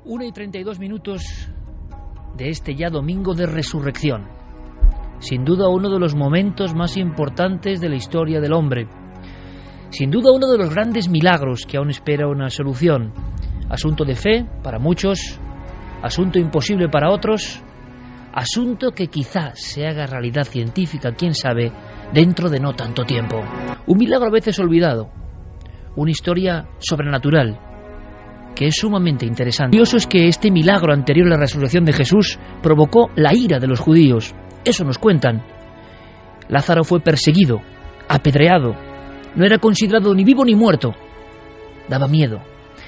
1:32 de este ya domingo de resurrección. Sin duda uno de los momentos más importantes de la historia del hombre. Sin duda uno de los grandes milagros que aún espera una solución. Asunto de fe para muchos, asunto imposible para otros, asunto que quizá se haga realidad científica, quién sabe, dentro de no tanto tiempo. Un milagro a veces olvidado, una historia sobrenatural que es sumamente interesante. Lo curioso es que este milagro anterior a la resurrección de Jesús provocó la ira de los judíos. Eso nos cuentan. Lázaro fue perseguido, apedreado, no era considerado ni vivo ni muerto. Daba miedo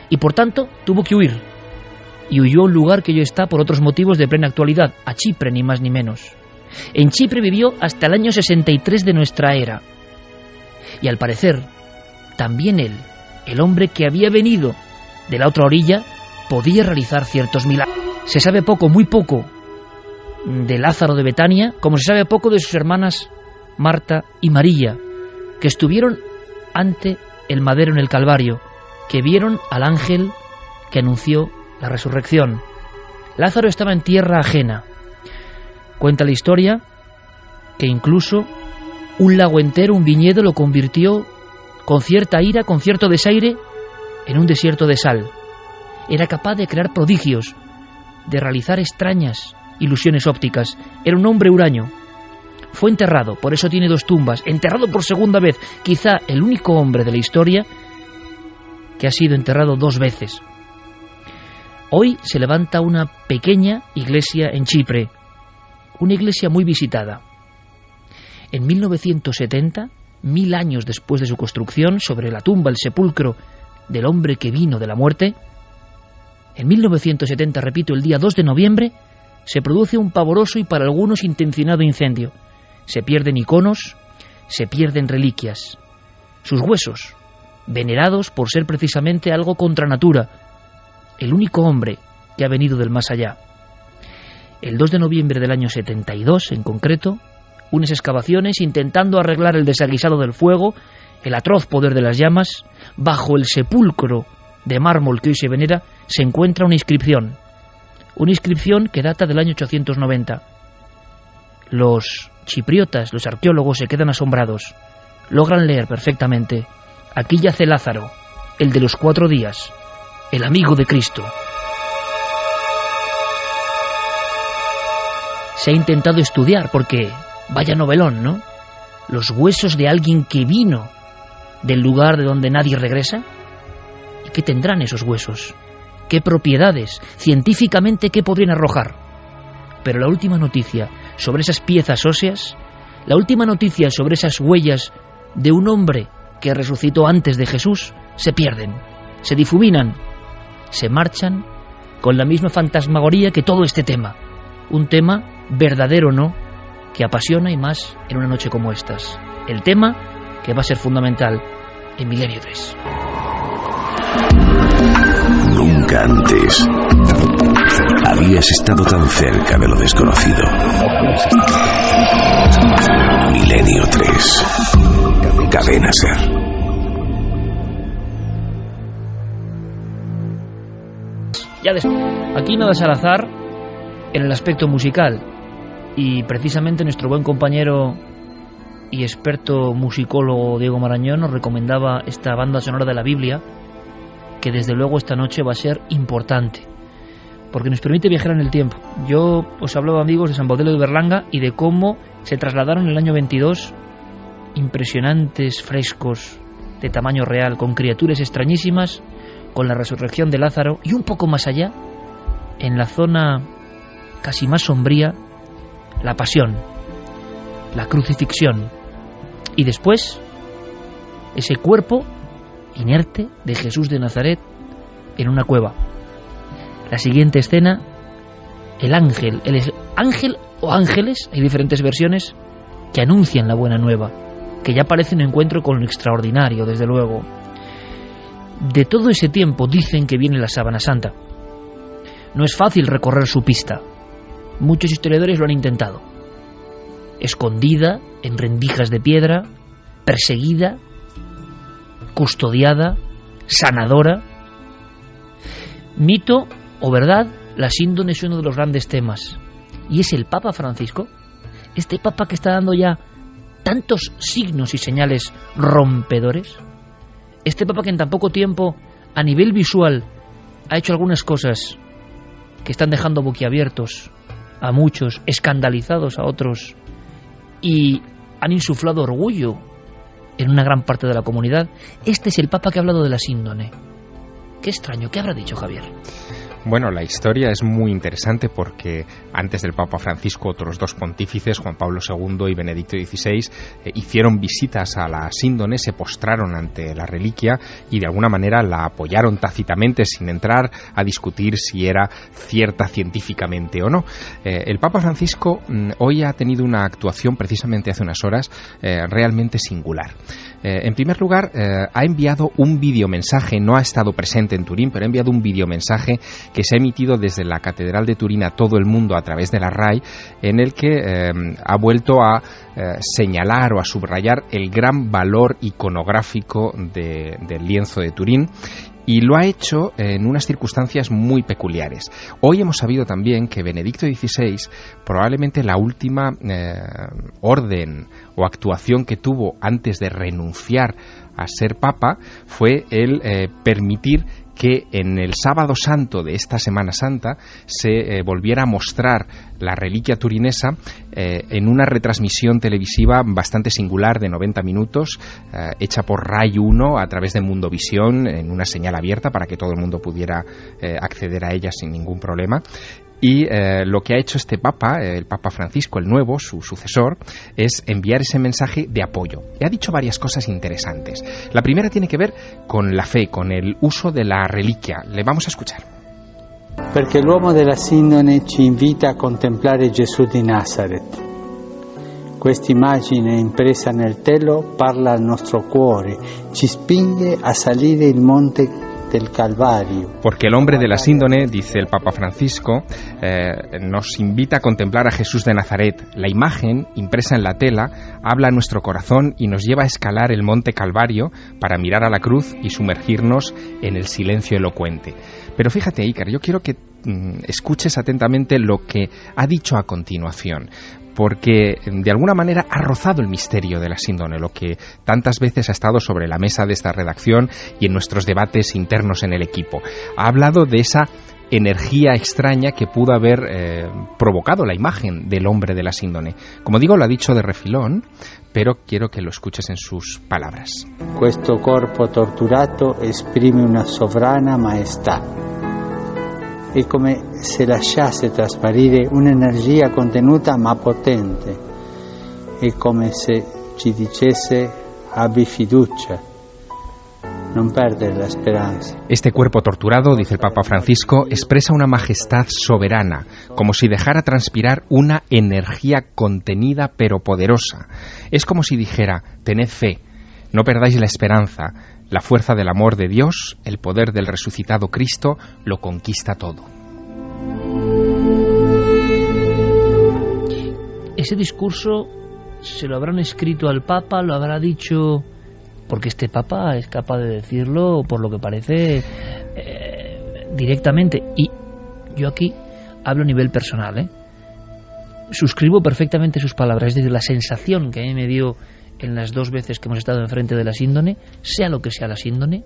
y por tanto tuvo que huir. Y huyó a un lugar que hoy está por otros motivos de plena actualidad, a Chipre, ni más ni menos. En Chipre vivió hasta el año 63 de nuestra era. Y al parecer, también él, el hombre que había venido de la otra orilla, podía realizar ciertos milagros. Se sabe poco, muy poco, de Lázaro de Betania, como se sabe poco de sus hermanas Marta y María, que estuvieron ante el madero en el Calvario, que vieron al ángel que anunció la resurrección. Lázaro estaba en tierra ajena. Cuenta la historia que incluso un lago entero, un viñedo, lo convirtió con cierta ira, con cierto desaire, en un desierto de sal. Era capaz de crear prodigios, de realizar extrañas ilusiones ópticas. Era un hombre huraño. Fue enterrado, por eso tiene 2 tumbas, enterrado por segunda vez, quizá el único hombre de la historia que ha sido enterrado 2 veces. Hoy se levanta una pequeña iglesia en Chipre, una iglesia muy visitada. En 1970, 1000 años después de su construcción, sobre la tumba, el sepulcro del hombre que vino de la muerte, en 1970, repito, el día 2 de noviembre, se produce un pavoroso y para algunos intencionado incendio. Se pierden iconos, se pierden reliquias. Sus huesos, venerados por ser precisamente algo contra natura, el único hombre que ha venido del más allá. El 2 de noviembre del año 72, en concreto, unas excavaciones intentando arreglar el desaguisado del fuego, el atroz poder de las llamas, bajo el sepulcro de mármol que hoy se venera, se encuentra una inscripción que data del año 890. Los chipriotas, los arqueólogos, se quedan asombrados. Logran leer perfectamente: aquí yace Lázaro, el de los 4 días, el amigo de Cristo. Se ha intentado estudiar porque, vaya novelón, ¿no? Los huesos de alguien que vino del lugar de donde nadie regresa. ¿Y qué tendrán esos huesos? ¿Qué propiedades? Científicamente, ¿qué podrían arrojar? Pero la última noticia sobre esas piezas óseas, la última noticia sobre esas huellas de un hombre que resucitó antes de Jesús, se pierden, se difuminan, se marchan con la misma fantasmagoría que todo este tema. Un tema, verdadero o no, que apasiona y más en una noche como estas. El tema que va a ser fundamental en Milenio 3. Nunca antes habías estado tan cerca de lo desconocido. Milenio 3. Cadena Ser. Aquí nada es al azar en el aspecto musical, y precisamente nuestro buen compañero y experto musicólogo Diego Marañón nos recomendaba esta banda sonora de la Biblia, que desde luego esta noche va a ser importante, porque nos permite viajar en el tiempo. Yo os hablaba, amigos, de San Baudelo de Berlanga y de cómo se trasladaron en el año 22 impresionantes frescos de tamaño real, con criaturas extrañísimas, con la resurrección de Lázaro, y un poco más allá, en la zona casi más sombría, la pasión, la crucifixión, y después ese cuerpo inerte de Jesús de Nazaret en una cueva. La siguiente escena, el ángel o ángeles, hay diferentes versiones, que anuncian la buena nueva, que ya parece un encuentro con lo extraordinario, desde luego. De todo ese tiempo dicen que viene la Sábana Santa. No es fácil recorrer su pista. Muchos historiadores lo han intentado. Escondida en rendijas de piedra, perseguida, custodiada, sanadora. Mito o verdad, la síndone es uno de los grandes temas. Y es el Papa Francisco, este Papa que está dando ya tantos signos y señales rompedores, este Papa que en tan poco tiempo, a nivel visual, ha hecho algunas cosas que están dejando boquiabiertos a muchos, escandalizados a otros, y han insuflado orgullo en una gran parte de la comunidad. Este es el Papa que ha hablado de la síndone. Qué extraño, ¿qué habrá dicho Javier? Bueno, la historia es muy interesante porque antes del Papa Francisco otros dos pontífices, Juan Pablo II y Benedicto XVI, hicieron visitas a la síndone, se postraron ante la reliquia y de alguna manera la apoyaron tácitamente sin entrar a discutir si era cierta científicamente o no. El Papa Francisco hoy ha tenido una actuación precisamente hace unas horas realmente singular. En primer lugar, ha enviado un videomensaje, no ha estado presente en Turín, pero ha enviado un videomensaje que se ha emitido desde la Catedral de Turín a todo el mundo a través de la RAI, en el que ha vuelto a señalar o a subrayar el gran valor iconográfico del lienzo de Turín. Y lo ha hecho en unas circunstancias muy peculiares. Hoy hemos sabido también que Benedicto XVI, probablemente la última orden o actuación que tuvo antes de renunciar a ser papa, fue el permitir que en el sábado santo de esta Semana Santa se volviera a mostrar la reliquia turinesa en una retransmisión televisiva bastante singular de 90 minutos, hecha por RAI 1 a través de Mundovisión, en una señal abierta para que todo el mundo pudiera acceder a ella sin ningún problema. Y lo que ha hecho este Papa, el Papa Francisco, el nuevo, su sucesor, es enviar ese mensaje de apoyo. Y ha dicho varias cosas interesantes. La primera tiene que ver con la fe, con el uso de la reliquia. Le vamos a escuchar. Perché l'uomo della Sindone ci invita a contemplare Gesù di Nazareth. Questa immagine impresa nel telo parla al nostro cuore, ci spinge a salire il monte del Calvario. Porque el hombre de la síndone, dice el Papa Francisco, nos invita a contemplar a Jesús de Nazaret. La imagen, impresa en la tela, habla a nuestro corazón y nos lleva a escalar el monte Calvario para mirar a la cruz y sumergirnos en el silencio elocuente. Pero fíjate, Iker, yo quiero que escuches atentamente lo que ha dicho a continuación, porque de alguna manera ha rozado el misterio de la síndone, lo que tantas veces ha estado sobre la mesa de esta redacción y en nuestros debates internos en el equipo. Ha hablado de esa energía extraña que pudo haber provocado la imagen del hombre de la síndone. Como digo, lo ha dicho de refilón, pero quiero que lo escuches en sus palabras. Questo corpo torturato esprime una sovrana maestà. È come se lasciasse trasparire un'energia contenuta ma potente. È come se ci dicesse abbi fiducia, non perdere la speranza. Este cuerpo torturado, dice el Papa Francisco, expresa una majestad soberana, como si dejara transpirar una energía contenida pero poderosa. Es como si dijera, tened fe, no perdáis la esperanza. La fuerza del amor de Dios, el poder del resucitado Cristo, lo conquista todo. Ese discurso se lo habrán escrito al Papa, lo habrá dicho, porque este Papa es capaz de decirlo, por lo que parece, directamente. Y yo aquí hablo a nivel personal, suscribo perfectamente sus palabras. Es decir, la sensación que a mí me dio en las dos veces que hemos estado enfrente de la síndone, sea lo que sea la síndone,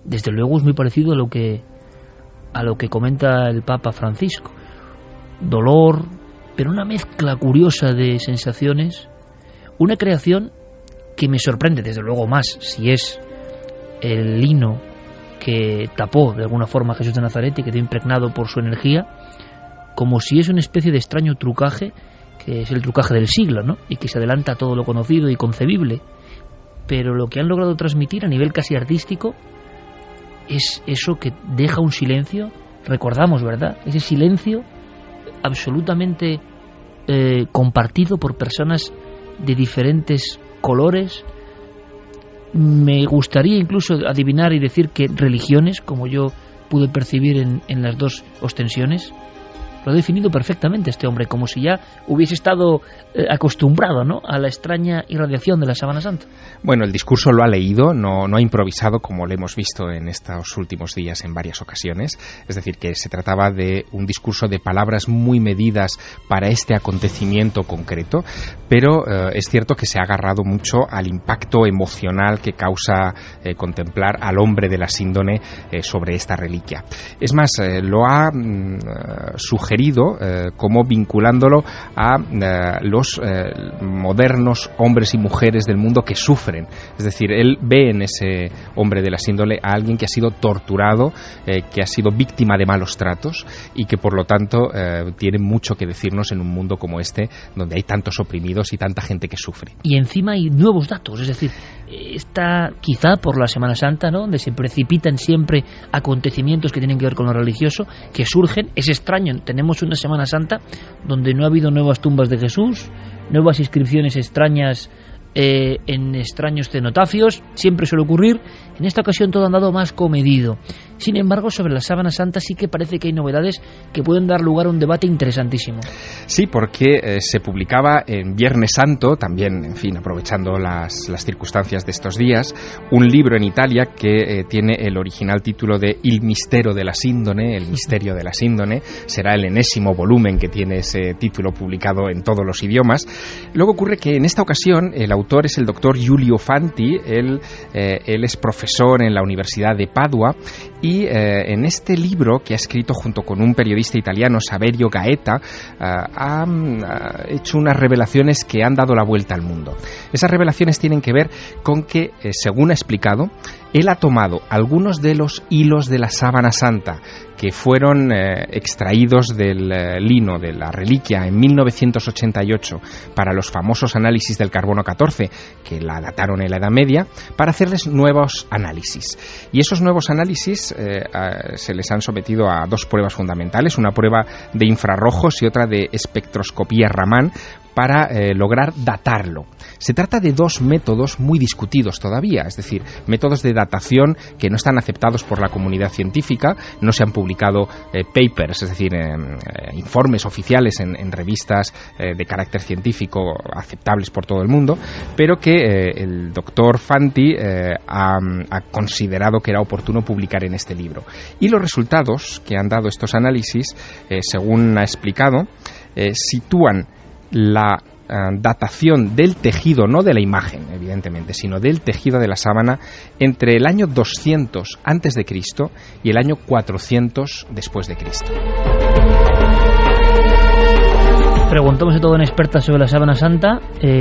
desde luego es muy parecido a lo que comenta el Papa Francisco. Dolor, pero una mezcla curiosa de sensaciones, una creación que me sorprende desde luego más si es el lino que tapó de alguna forma a Jesús de Nazaret y quedó impregnado por su energía, como si es una especie de extraño trucaje, que es el trucaje del siglo, ¿no? Y que se adelanta a todo lo conocido y concebible. Pero lo que han logrado transmitir a nivel casi artístico es eso que deja un silencio, recordamos, ¿verdad? Ese silencio absolutamente compartido por personas de diferentes colores. Me gustaría incluso adivinar y decir que religiones, como yo pude percibir en las dos ostensiones, lo ha definido perfectamente este hombre, como si ya hubiese estado acostumbrado, ¿no?, a la extraña irradiación de la Sábana Santa. Bueno, el discurso lo ha leído, no ha improvisado, como lo hemos visto en estos últimos días en varias ocasiones. Es decir, que se trataba de un discurso de palabras muy medidas para este acontecimiento concreto, pero es cierto que se ha agarrado mucho al impacto emocional que causa contemplar al hombre de la síndone sobre esta reliquia. Es más, lo ha sugerido como vinculándolo a los modernos hombres y mujeres del mundo que sufren. Es decir, él ve en ese hombre de la síndole a alguien que ha sido torturado, que ha sido víctima de malos tratos y que por lo tanto tiene mucho que decirnos en un mundo como este, donde hay tantos oprimidos y tanta gente que sufre. Y encima hay nuevos datos, es decir, está quizá por la Semana Santa, ¿no?, donde se precipitan siempre acontecimientos que tienen que ver con lo religioso, que surgen. Es extraño, tenemos una Semana Santa donde no ha habido nuevas tumbas de Jesús, nuevas inscripciones extrañas en extraños cenotafios, siempre suele ocurrir. En esta ocasión todo ha andado más comedido. Sin embargo, sobre la Sábana Santa sí que parece que hay novedades que pueden dar lugar a un debate interesantísimo. Sí, porque se publicaba en Viernes Santo, también, en fin, aprovechando las circunstancias de estos días, un libro en Italia que tiene el original título de Il mistero della Sindone, el misterio de la síndone. Será el enésimo volumen que tiene ese título publicado en todos los idiomas. Luego ocurre que en esta ocasión el autor es el doctor Giulio Fanti. Él es profesor en la Universidad de Padua y en este libro que ha escrito junto con un periodista italiano, Saverio Gaeta, ha hecho unas revelaciones que han dado la vuelta al mundo. Esas revelaciones tienen que ver con que, según ha explicado, él ha tomado algunos de los hilos de la Sábana Santa que fueron extraídos del lino de la reliquia en 1988 para los famosos análisis del carbono 14, que la dataron en la Edad Media, para hacerles nuevos análisis. Y esos nuevos análisis se les han sometido a dos pruebas fundamentales, una prueba de infrarrojos y otra de espectroscopía Raman, para lograr datarlo. Se trata de dos métodos muy discutidos todavía, es decir, métodos de datación que no están aceptados por la comunidad científica, no se han publicado papers, es decir, informes oficiales en revistas de carácter científico aceptables por todo el mundo, pero que el doctor Fanti ha considerado que era oportuno publicar en este libro. Y los resultados que han dado estos análisis, según ha explicado, sitúan la datación del tejido, no de la imagen, evidentemente, sino del tejido de la sábana entre el año 200 antes de Cristo y el año 400 después de Cristo. Preguntamos a toda una experta sobre la Sábana Santa.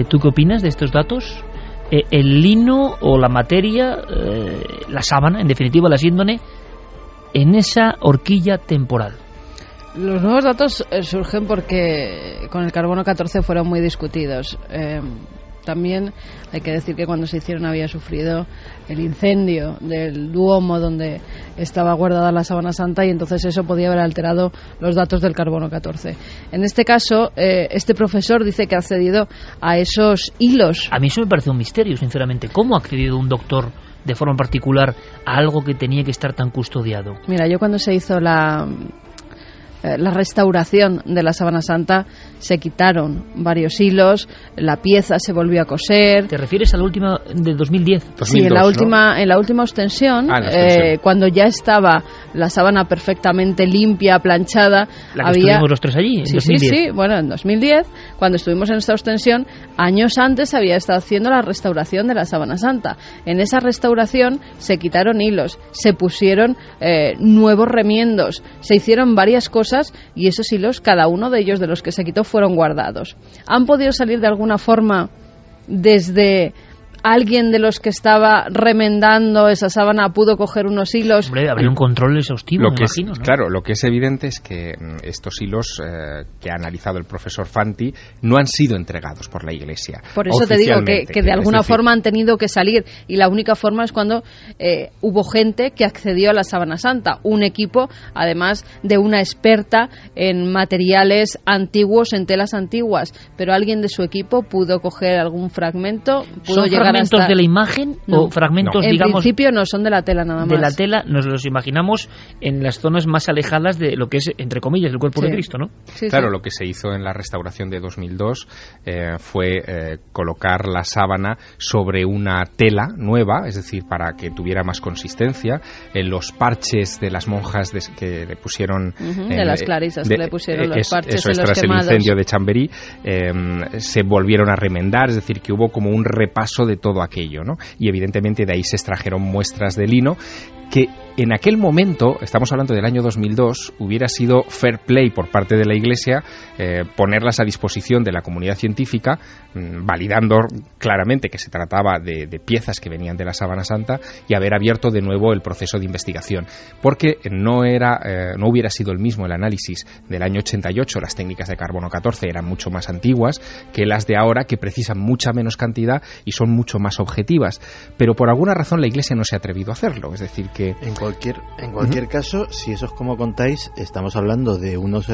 ¿Tú qué opinas de estos datos? ¿El lino o la materia, la sábana, en definitiva la síndone, en esa horquilla temporal? Los nuevos datos surgen porque con el carbono 14 fueron muy discutidos. También hay que decir que cuando se hicieron había sufrido el incendio del Duomo donde estaba guardada la Sábana Santa y entonces eso podía haber alterado los datos del carbono 14. En este caso, este profesor dice que ha accedido a esos hilos. A mí eso me parece un misterio, sinceramente. ¿Cómo ha accedido un doctor de forma particular a algo que tenía que estar tan custodiado? Mira, yo cuando se hizo la restauración de la Sábana Santa se quitaron varios hilos, la pieza se volvió a coser. ¿Te refieres a la última de 2010? 2002, sí, en la ¿no? última ostensión, cuando ya estaba la sábana perfectamente limpia, planchada. La que estuvimos los tres allí, en 2010. Sí, bueno, en 2010, cuando estuvimos en esta ostensión, años antes había estado haciendo la restauración de la Sábana Santa. En esa restauración se quitaron hilos, se pusieron nuevos remiendos, se hicieron varias cosas y esos hilos, cada uno de ellos de los que se quitó, fueron guardados. ¿Han podido salir de alguna forma desde alguien de los que estaba remendando esa sábana pudo coger unos hilos? Hombre, habría un control exhaustivo, me imagino, ¿no? Claro, lo que es evidente es que estos hilos que ha analizado el profesor Fanti no han sido entregados por la Iglesia. Por eso te digo que de alguna forma han tenido que salir, y la única forma es cuando hubo gente que accedió a la Sábana Santa, un equipo, además de una experta en materiales antiguos, en telas antiguas, pero alguien de su equipo pudo coger algún fragmento, pudo llegar fragmentos de la imagen o fragmentos, en digamos... En principio no, son de la tela nada más. De la tela nos los imaginamos en las zonas más alejadas de lo que es, entre comillas, el cuerpo de Cristo, ¿no? Sí, claro, lo que se hizo en la restauración de 2002 fue colocar la sábana sobre una tela nueva, es decir, para que tuviera más consistencia. Los parches de las monjas que le pusieron... de las clarisas que le pusieron los parches en los tras quemados. El incendio de Chamberí, se volvieron a remendar, es decir, que hubo como un repaso de todo aquello, ¿no? Y evidentemente de ahí se extrajeron muestras de lino que en aquel momento, estamos hablando del año 2002, hubiera sido fair play por parte de la Iglesia ponerlas a disposición de la comunidad científica, validando claramente que se trataba de piezas que venían de la Sábana Santa y haber abierto de nuevo el proceso de investigación, porque no hubiera sido el mismo el análisis del año 88, las técnicas de carbono 14 eran mucho más antiguas que las de ahora, que precisan mucha menos cantidad y son mucho más objetivas, pero por alguna razón la Iglesia no se ha atrevido a hacerlo, es decir que... En cualquier caso, si eso es como contáis, estamos hablando de unas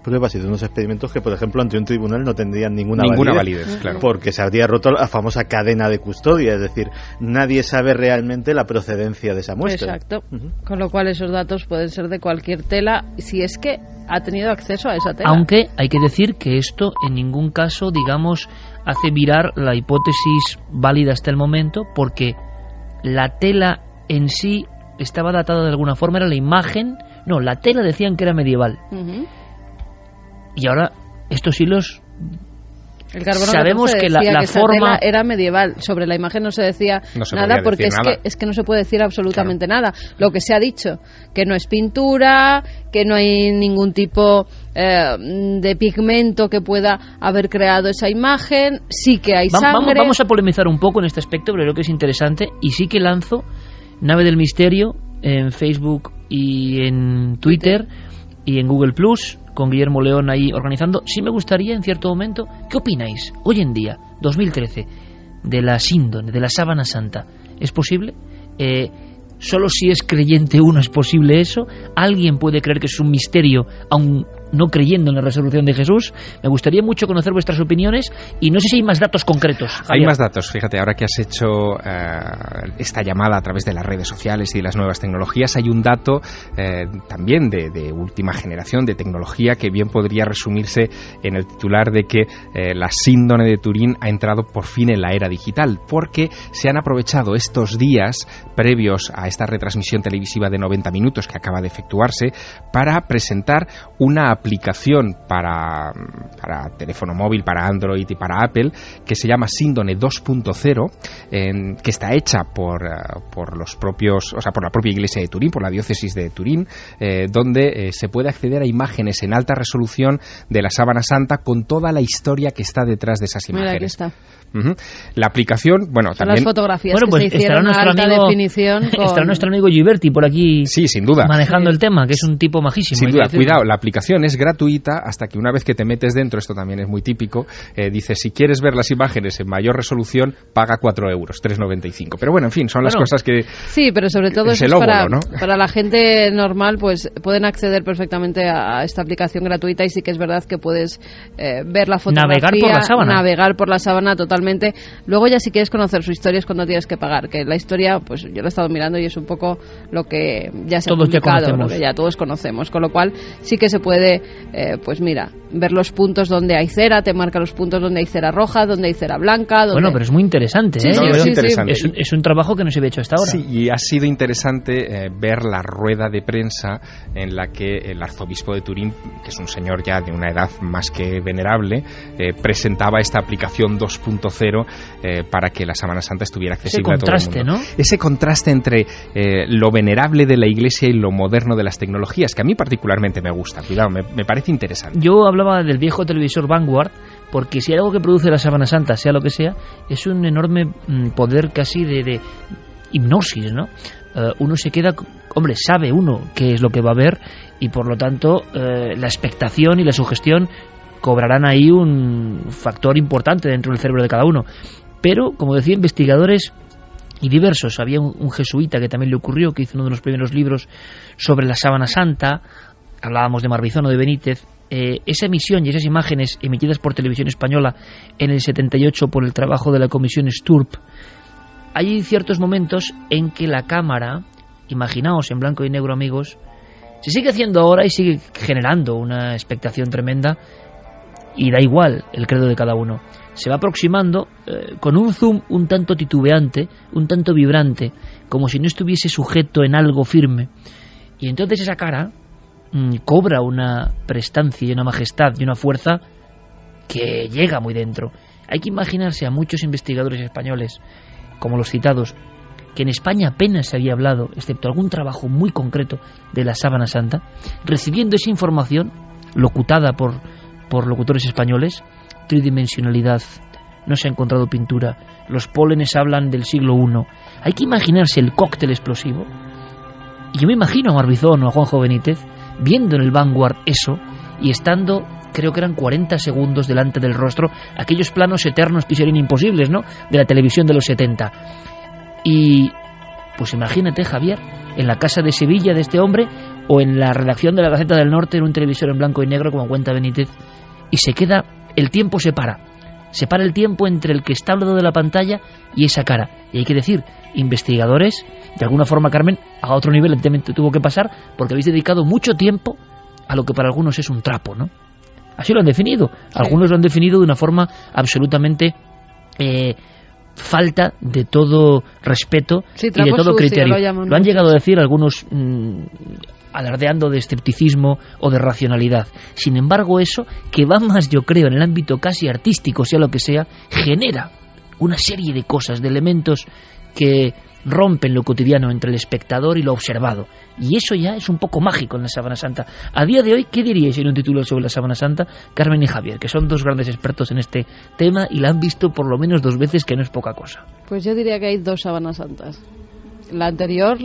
pruebas y de unos experimentos que, por ejemplo, ante un tribunal no tendrían ninguna validez, claro. Porque se habría roto la famosa cadena de custodia, es decir, nadie sabe realmente la procedencia de esa muestra. Exacto. Con lo cual esos datos pueden ser de cualquier tela, si es que ha tenido acceso a esa tela. Aunque hay que decir que esto en ningún caso, digamos, hace virar la hipótesis válida hasta el momento, porque la tela en sí estaba datada de alguna forma, era la imagen, no, la tela decían que era medieval. Y ahora estos hilos, el carbono sabemos que la forma era medieval. Sobre la imagen no se decía nada, porque es que no se puede decir absolutamente nada. Lo que se ha dicho, que no es pintura, que no hay ningún tipo de pigmento que pueda haber creado esa imagen, sí que hay sangre. Vamos a polemizar un poco en este aspecto, pero creo que es interesante, y sí que lanzo Nave del Misterio en Facebook y en Twitter y en Google Plus, con Guillermo León ahí organizando. Sí me gustaría en cierto momento, ¿qué opináis hoy en día, 2013, de la síndone, de la Sábana Santa? ¿Es posible? Solo si es creyente uno es posible eso. ¿Alguien puede creer que es un misterio aun no creyendo en la resurrección de Jesús? Me gustaría mucho conocer vuestras opiniones y no sé si hay más datos concretos, Javier. Hay más datos, fíjate, ahora que has hecho esta llamada a través de las redes sociales y de las nuevas tecnologías, hay un dato también de última generación de tecnología que bien podría resumirse en el titular de que la síndone de Turín ha entrado por fin en la era digital, porque se han aprovechado estos días previos a esta retransmisión televisiva de 90 minutos que acaba de efectuarse para presentar una aplicación para teléfono móvil, para Android y para Apple, que se llama Síndone 2.0, que está hecha por los propios, o sea, por la propia Iglesia de Turín, por la diócesis de Turín, donde se puede acceder a imágenes en alta resolución de la Sábana Santa con toda la historia que está detrás de esas imágenes. Mira, aquí está. La aplicación, bueno, son también... las fotografías pues que se hicieron a alta definición. Estará nuestro amigo Giberti por aquí, sí, sin duda, manejando el tema, que es un tipo majísimo. Sin duda, cuidado, la aplicación es gratuita hasta que una vez que te metes dentro, esto también es muy típico, dice, si quieres ver las imágenes en mayor resolución, paga 4 euros, 3,95. Pero bueno, en fin, son las cosas que... Sí, pero sobre todo es eso es para, ¿no? Para la gente normal, pues pueden acceder perfectamente a esta aplicación gratuita y sí que es verdad que puedes ver la fotografía, navegar por la sábana totalmente. Luego ya si quieres conocer su historia es cuando tienes que pagar, que la historia, pues yo la he estado mirando y es un poco lo que ya se ha publicado, lo que ya todos conocemos, con lo cual sí que se puede, pues mira, ver los puntos donde hay cera, te marca los puntos donde hay cera roja, donde hay cera blanca. Bueno, pero es muy interesante, sí, ¿eh? Sí, es interesante. Es un trabajo que no se había hecho hasta ahora. Sí, y ha sido interesante ver la rueda de prensa en la que el arzobispo de Turín, que es un señor ya de una edad más que venerable, presentaba esta aplicación 2.0 para que la Sábana Santa estuviera accesible a todo el mundo. ¿No? Ese contraste entre lo venerable de la Iglesia y lo moderno de las tecnologías, que a mí particularmente me gusta. Cuidado, me parece interesante. Yo hablaba del viejo televisor Vanguard, porque si hay algo que produce la Sábana Santa, sea lo que sea, es un enorme poder casi de hipnosis, ¿no? Uno se queda, hombre, sabe uno qué es lo que va a ver y por lo tanto la expectación y la sugestión cobrarán ahí un factor importante dentro del cerebro de cada uno. Pero, como decía, investigadores y diversos. Había un jesuita que también le ocurrió, que hizo uno de los primeros libros sobre la Sábana Santa. Hablábamos de Marbizón o de Benítez. Esa emisión y esas imágenes emitidas por Televisión Española en el 78 por el trabajo de la Comisión Sturp hay ciertos momentos en que la cámara, imaginaos en blanco y negro, amigos, se sigue haciendo ahora y sigue generando una expectación tremenda, y da igual el credo de cada uno. Se va aproximando con un zoom un tanto titubeante, un tanto vibrante, como si no estuviese sujeto en algo firme. Y entonces esa cara cobra una prestancia y una majestad y una fuerza que llega muy dentro. Hay que imaginarse a muchos investigadores españoles, como los citados, que en España apenas se había hablado, excepto algún trabajo muy concreto de la Sábana Santa, recibiendo esa información locutada por locutores españoles. Tridimensionalidad, no se ha encontrado pintura, los pólenes hablan del siglo I. Hay que imaginarse el cóctel explosivo. Y yo me imagino a Marbizón o a Juanjo Benítez viendo en el Vanguard eso y estando, creo que eran 40 segundos delante del rostro, aquellos planos eternos que serían imposibles, ¿no?, de la televisión de los 70. Y pues imagínate, Javier, en la casa de Sevilla de este hombre, o en la redacción de la Gaceta del Norte, en un televisor en blanco y negro, como cuenta Benítez, y se queda, el tiempo se para el tiempo entre el que está al lado de la pantalla y esa cara. Y hay que decir, investigadores, de alguna forma, Carmen, a otro nivel evidentemente tuvo que pasar, porque habéis dedicado mucho tiempo a lo que para algunos es un trapo, ¿no? Así lo han definido. Sí. Algunos lo han definido de una forma absolutamente falta de todo respeto, sí, y de todo criterio. Lo han llegado a decir algunos alardeando de escepticismo o de racionalidad. Sin embargo, eso, que va más, yo creo, en el ámbito casi artístico, sea lo que sea, genera una serie de cosas, de elementos que rompen lo cotidiano entre el espectador y lo observado. Y eso ya es un poco mágico en la Sábana Santa. A día de hoy, ¿qué diríais en un título sobre la Sábana Santa, Carmen y Javier, que son dos grandes expertos en este tema y la han visto por lo menos 2 veces, que no es poca cosa? Pues yo diría que hay 2 Sábanas Santas. La anterior,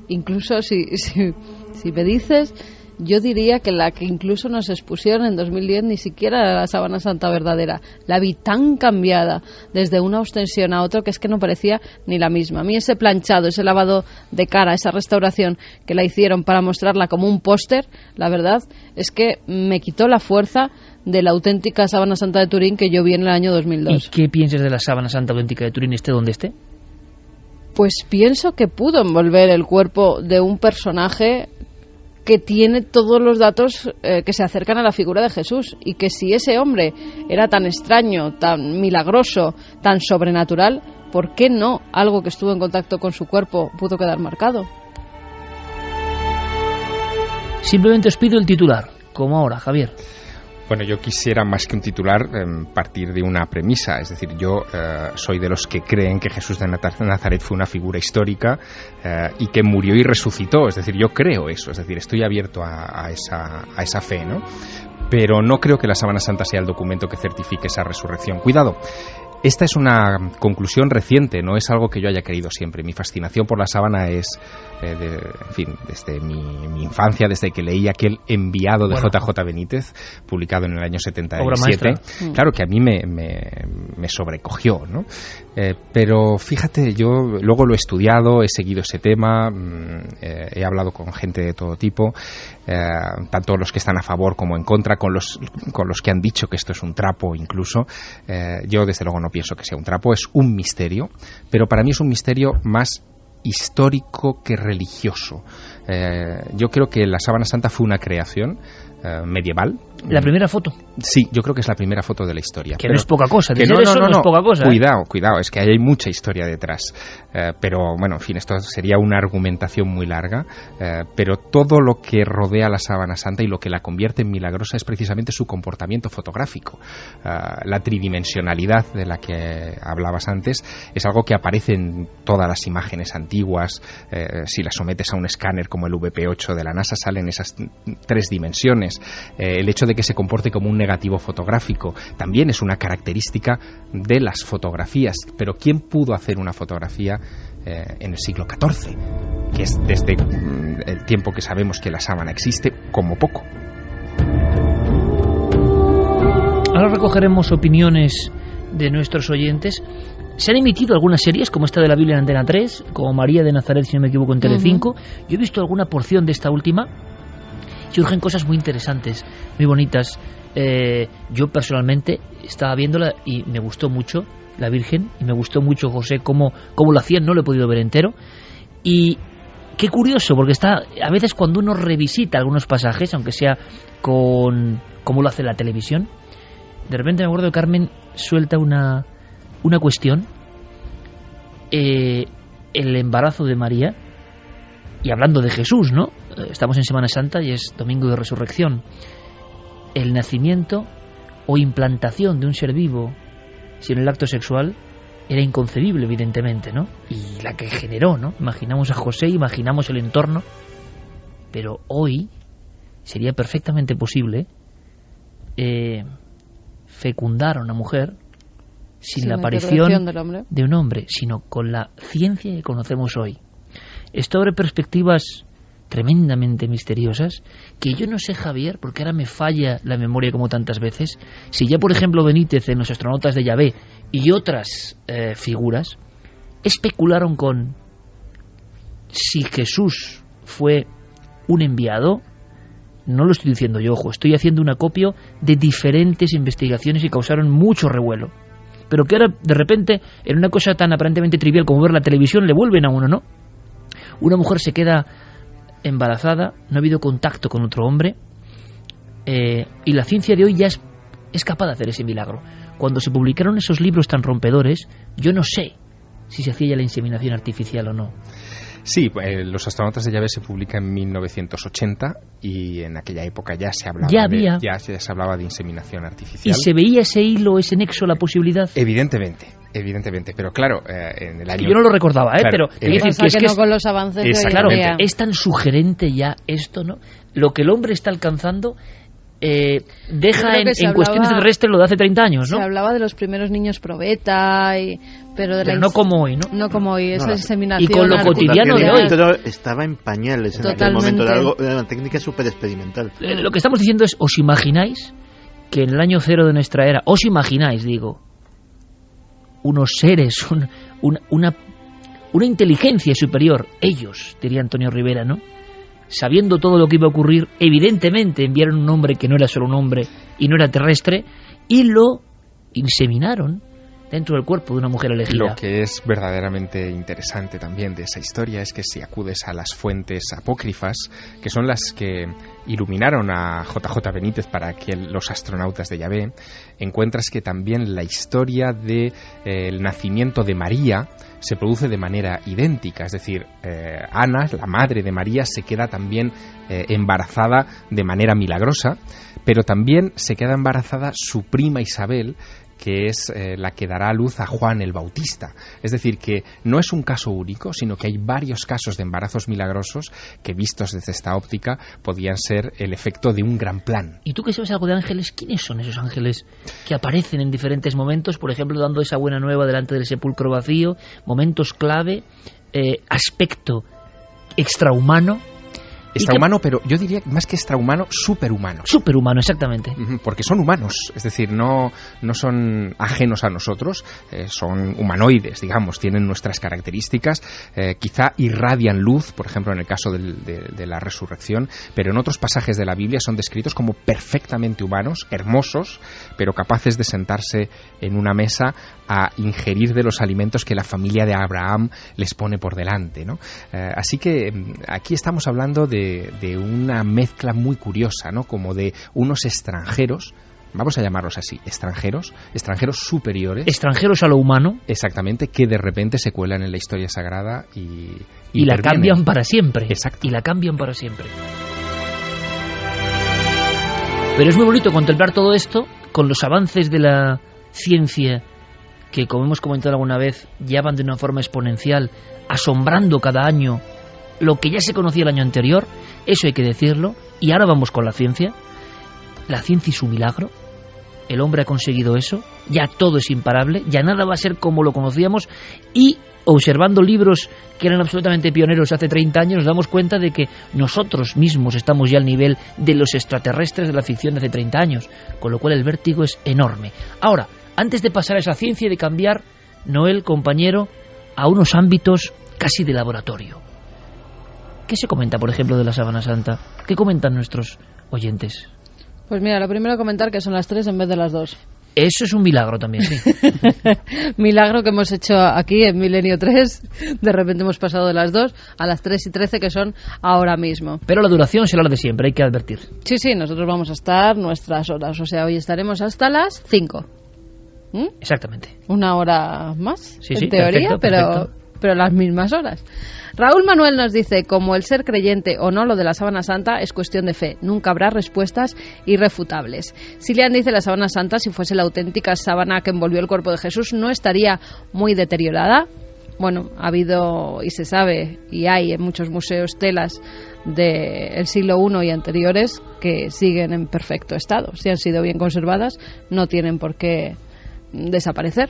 incluso si me dices, yo diría que la que incluso nos expusieron en 2010 ni siquiera era la Sábana Santa verdadera. La vi tan cambiada desde una ostensión a otra que es que no parecía ni la misma. A mí ese planchado, ese lavado de cara, esa restauración que la hicieron para mostrarla como un póster, la verdad es que me quitó la fuerza de la auténtica Sábana Santa de Turín que yo vi en el año 2002. ¿Y qué piensas de la Sábana Santa auténtica de Turín, esté donde esté? Pues pienso que pudo envolver el cuerpo de un personaje que tiene todos los datos que se acercan a la figura de Jesús, y que si ese hombre era tan extraño, tan milagroso, tan sobrenatural, ¿por qué no algo que estuvo en contacto con su cuerpo pudo quedar marcado? Simplemente os pido el titular, como ahora, Javier. Bueno, yo quisiera, más que un titular, partir de una premisa. Es decir, yo soy de los que creen que Jesús de Nazaret fue una figura histórica y que murió y resucitó. Es decir, yo creo eso. Es decir, estoy abierto a esa fe, ¿no? Pero no creo que la Sábana Santa sea el documento que certifique esa resurrección. Cuidado. Esta es una conclusión reciente, no es algo que yo haya querido siempre. Mi fascinación por la sábana es, desde mi infancia, desde que leí aquel Enviado de JJ Benítez, publicado en el año 77. Claro que a mí me sobrecogió, ¿no? Pero fíjate, yo luego lo he estudiado, he seguido ese tema, he hablado con gente de todo tipo, tanto los que están a favor como en contra, con los que han dicho que esto es un trapo incluso. Yo desde luego no pienso que sea un trapo, es un misterio, pero para mí es un misterio más histórico que religioso. Yo creo que la Sábana Santa fue una creación medieval. ¿La primera foto? Sí, yo creo que es la primera foto de la historia. Que no es poca cosa, de ser eso no es poca cosa. Cuidado, es que hay mucha historia detrás. Pero bueno, en fin, esto sería una argumentación muy larga, pero todo lo que rodea la Sábana Santa y lo que la convierte en milagrosa es precisamente su comportamiento fotográfico. La tridimensionalidad de la que hablabas antes es algo que aparece en todas las imágenes antiguas. Si las sometes a un escáner como el VP8 de la NASA, salen esas 3 dimensiones. El hecho de que se comporte como un negativo fotográfico también es una característica de las fotografías. Pero ¿quién pudo hacer una fotografía en el siglo XIV? Que es desde el tiempo que sabemos que la sábana existe, como poco. Ahora recogeremos opiniones de nuestros oyentes. Se han emitido algunas series, como esta de la Biblia en Antena 3, como María de Nazaret, si no me equivoco, en Telecinco. Yo he visto alguna porción de esta última surgen cosas muy interesantes, muy bonitas. Yo personalmente estaba viéndola y me gustó mucho la Virgen, y me gustó mucho José cómo lo hacían. No lo he podido ver entero, y qué curioso, porque está a veces cuando uno revisita algunos pasajes, aunque sea con como lo hace la televisión, de repente me acuerdo que Carmen suelta una cuestión, el embarazo de María, y hablando de Jesús, ¿no? Estamos en Semana Santa y es Domingo de Resurrección. El nacimiento o implantación de un ser vivo sin el acto sexual era inconcebible, evidentemente, ¿no? Y la que generó, ¿no? Imaginamos a José, imaginamos el entorno, pero hoy sería perfectamente posible fecundar a una mujer sin la aparición de un hombre, sino con la ciencia que conocemos hoy. Esto abre perspectivas tremendamente misteriosas que yo no sé, Javier, porque ahora me falla la memoria como tantas veces, si ya por ejemplo Benítez en Los astronautas de Yahvé y otras figuras especularon con si Jesús fue un enviado. No lo estoy diciendo yo, ojo, estoy haciendo un acopio de diferentes investigaciones que causaron mucho revuelo, pero que ahora de repente en una cosa tan aparentemente trivial como ver la televisión le vuelven a uno, ¿no? Una mujer se queda embarazada, no ha habido contacto con otro hombre, y la ciencia de hoy ya es capaz de hacer ese milagro. Cuando se publicaron esos libros tan rompedores, yo no sé si se hacía ya la inseminación artificial o no. Sí, Los astronautas de Yahvé se publica en 1980 y en aquella época ya se hablaba ya se hablaba de inseminación artificial. ¿Y se veía ese hilo, ese nexo, la posibilidad? Evidentemente, pero claro, en el año... Yo no lo recordaba, claro, pero es decir, que no con los avances de hoy en día. Es tan sugerente ya esto, ¿no? Lo que el hombre está alcanzando deja en cuestiones terrestres lo de hace 30 años, ¿no? Se hablaba de los primeros niños probeta, pero no como hoy, ¿no? No como hoy, esa inseminación. Y con lo cotidiano de hoy. Estaba en pañales en aquel momento, era una técnica súper experimental. Lo que estamos diciendo es, ¿os imagináis que en el año cero de nuestra era, os imagináis, digo, unos seres, una inteligencia superior, ellos, diría Antonio Rivera, ¿no? Sabiendo todo lo que iba a ocurrir, evidentemente enviaron un hombre que no era solo un hombre y no era terrestre, y lo inseminaron dentro del cuerpo de una mujer elegida. Lo que es verdaderamente interesante también de esa historia es que si acudes a las fuentes apócrifas, que son las que iluminaron a JJ Benítez para que Los astronautas de Yahvé, encuentras que también la historia de el nacimiento de María se produce de manera idéntica, es decir, Ana, la madre de María, se queda también embarazada de manera milagrosa, pero también se queda embarazada su prima Isabel, que es la que dará a luz a Juan el Bautista. Es decir, que no es un caso único, sino que hay varios casos de embarazos milagrosos que, vistos desde esta óptica, podían ser el efecto de un gran plan. ¿Y tú que sabes algo de ángeles? ¿Quiénes son esos ángeles que aparecen en diferentes momentos? Por ejemplo, dando esa buena nueva delante del sepulcro vacío, momentos clave, aspecto extrahumano. Extrahumano, pero yo diría más que extrahumano, superhumano. Superhumano, exactamente. Porque son humanos, es decir, no son ajenos a nosotros, son humanoides, digamos, tienen nuestras características, quizá irradian luz, por ejemplo, en el caso de la resurrección, pero en otros pasajes de la Biblia son descritos como perfectamente humanos, hermosos, pero capaces de sentarse en una mesa a ingerir de los alimentos que la familia de Abraham les pone por delante, ¿no? Así que aquí estamos hablando de una mezcla muy curiosa, ¿no? Como de unos extranjeros, vamos a llamarlos así, extranjeros superiores. Extranjeros a lo humano. Exactamente, que de repente se cuelan en la historia sagrada y la cambian para siempre. Exacto. Y la cambian para siempre. Pero es muy bonito contemplar todo esto con los avances de la ciencia que, como hemos comentado alguna vez, ya van de una forma exponencial, asombrando cada año lo que ya se conocía el año anterior. Eso hay que decirlo. Y ahora vamos con la ciencia. La ciencia y su milagro. El hombre ha conseguido eso. Ya todo es imparable. Ya nada va a ser como lo conocíamos. Y observando libros que eran absolutamente pioneros hace 30 años, nos damos cuenta de que nosotros mismos estamos ya al nivel de los extraterrestres de la ficción de hace 30 años. Con lo cual el vértigo es enorme. Ahora, antes de pasar a esa ciencia y de cambiar, Noel, compañero, a unos ámbitos casi de laboratorio. ¿Qué se comenta, por ejemplo, de la Sábana Santa? ¿Qué comentan nuestros oyentes? Pues mira, lo primero comentar que son las 3 en vez de las 2. Eso es un milagro también, sí. Milagro que hemos hecho aquí en Milenio 3. De repente hemos pasado de las 2 a las 3:13, que son ahora mismo. Pero la duración será la de siempre, hay que advertir. Sí, nosotros vamos a estar nuestras horas. O sea, hoy estaremos hasta las 5. Exactamente. Una hora más, Sí, en teoría, perfecto. pero las mismas horas. Raúl Manuel nos dice, como el ser creyente o no, lo de la Sábana Santa es cuestión de fe. Nunca habrá respuestas irrefutables. Silian dice, la Sábana Santa, si fuese la auténtica sábana que envolvió el cuerpo de Jesús, ¿no estaría muy deteriorada? Bueno, ha habido, y se sabe, y hay en muchos museos telas del siglo I y anteriores que siguen en perfecto estado. Si han sido bien conservadas, no tienen por qué desaparecer.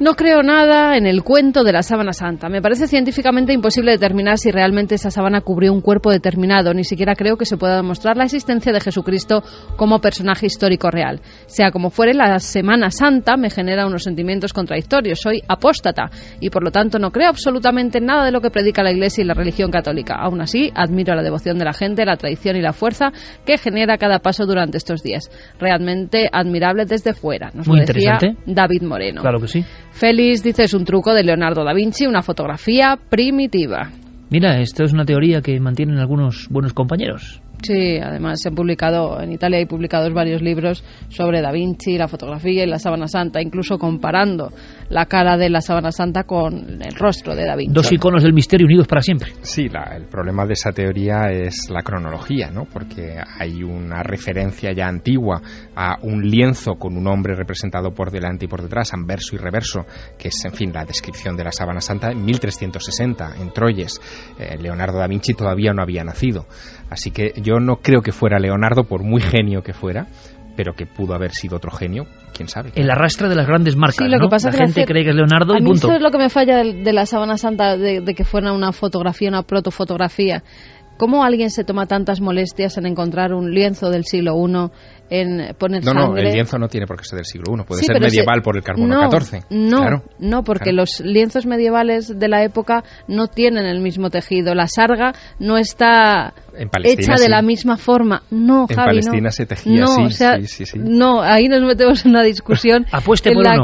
No creo nada en el cuento de la Sábana Santa. Me parece científicamente imposible determinar si realmente esa sábana cubrió un cuerpo determinado. Ni siquiera creo que se pueda demostrar la existencia de Jesucristo como personaje histórico real. Sea como fuere, la Semana Santa me genera unos sentimientos contradictorios. Soy apóstata y por lo tanto no creo absolutamente nada de lo que predica la Iglesia y la religión católica. Aún así, admiro la devoción de la gente, la tradición y la fuerza que genera cada paso durante estos días. Realmente admirable desde fuera. Nos Muy lo decía interesante. David Moreno. Claro que sí. Félix dice, es un truco de Leonardo da Vinci, una fotografía primitiva. Mira, esto es una teoría que mantienen algunos buenos compañeros. Sí, además se han publicado, en Italia hay publicados varios libros sobre Da Vinci, la fotografía y la Sábana Santa, incluso comparando la cara de la Sábana Santa con el rostro de Da Vinci. Dos iconos del misterio unidos para siempre. Sí, el problema de esa teoría es la cronología, ¿no? Porque hay una referencia ya antigua a un lienzo con un hombre representado por delante y por detrás, anverso y reverso, que es, en fin, la descripción de la Sábana Santa en 1360, en Troyes. Leonardo da Vinci todavía no había nacido. Así que yo no creo que fuera Leonardo, por muy genio que fuera, pero que pudo haber sido otro genio, quién sabe. El arrastre de las grandes marcas, sí, lo que ¿no? pasa La es que gente cree que es Leonardo y a mí punto. eso es lo que me falla de la Sábana Santa, de que fuera una fotografía, una protofotografía. ¿Cómo alguien se toma tantas molestias en encontrar un lienzo del siglo I, en poner sangre? No, el lienzo no tiene por qué ser del siglo I, puede Sí, ser pero medieval por el carbono 14. No, porque los lienzos medievales de la época no tienen el mismo tejido. La sarga no está hecha de la misma forma. No, en Javi, Palestina no. se tejía no, así, o sea, sí. No, ahí nos metemos en una discusión Apueste en por uno.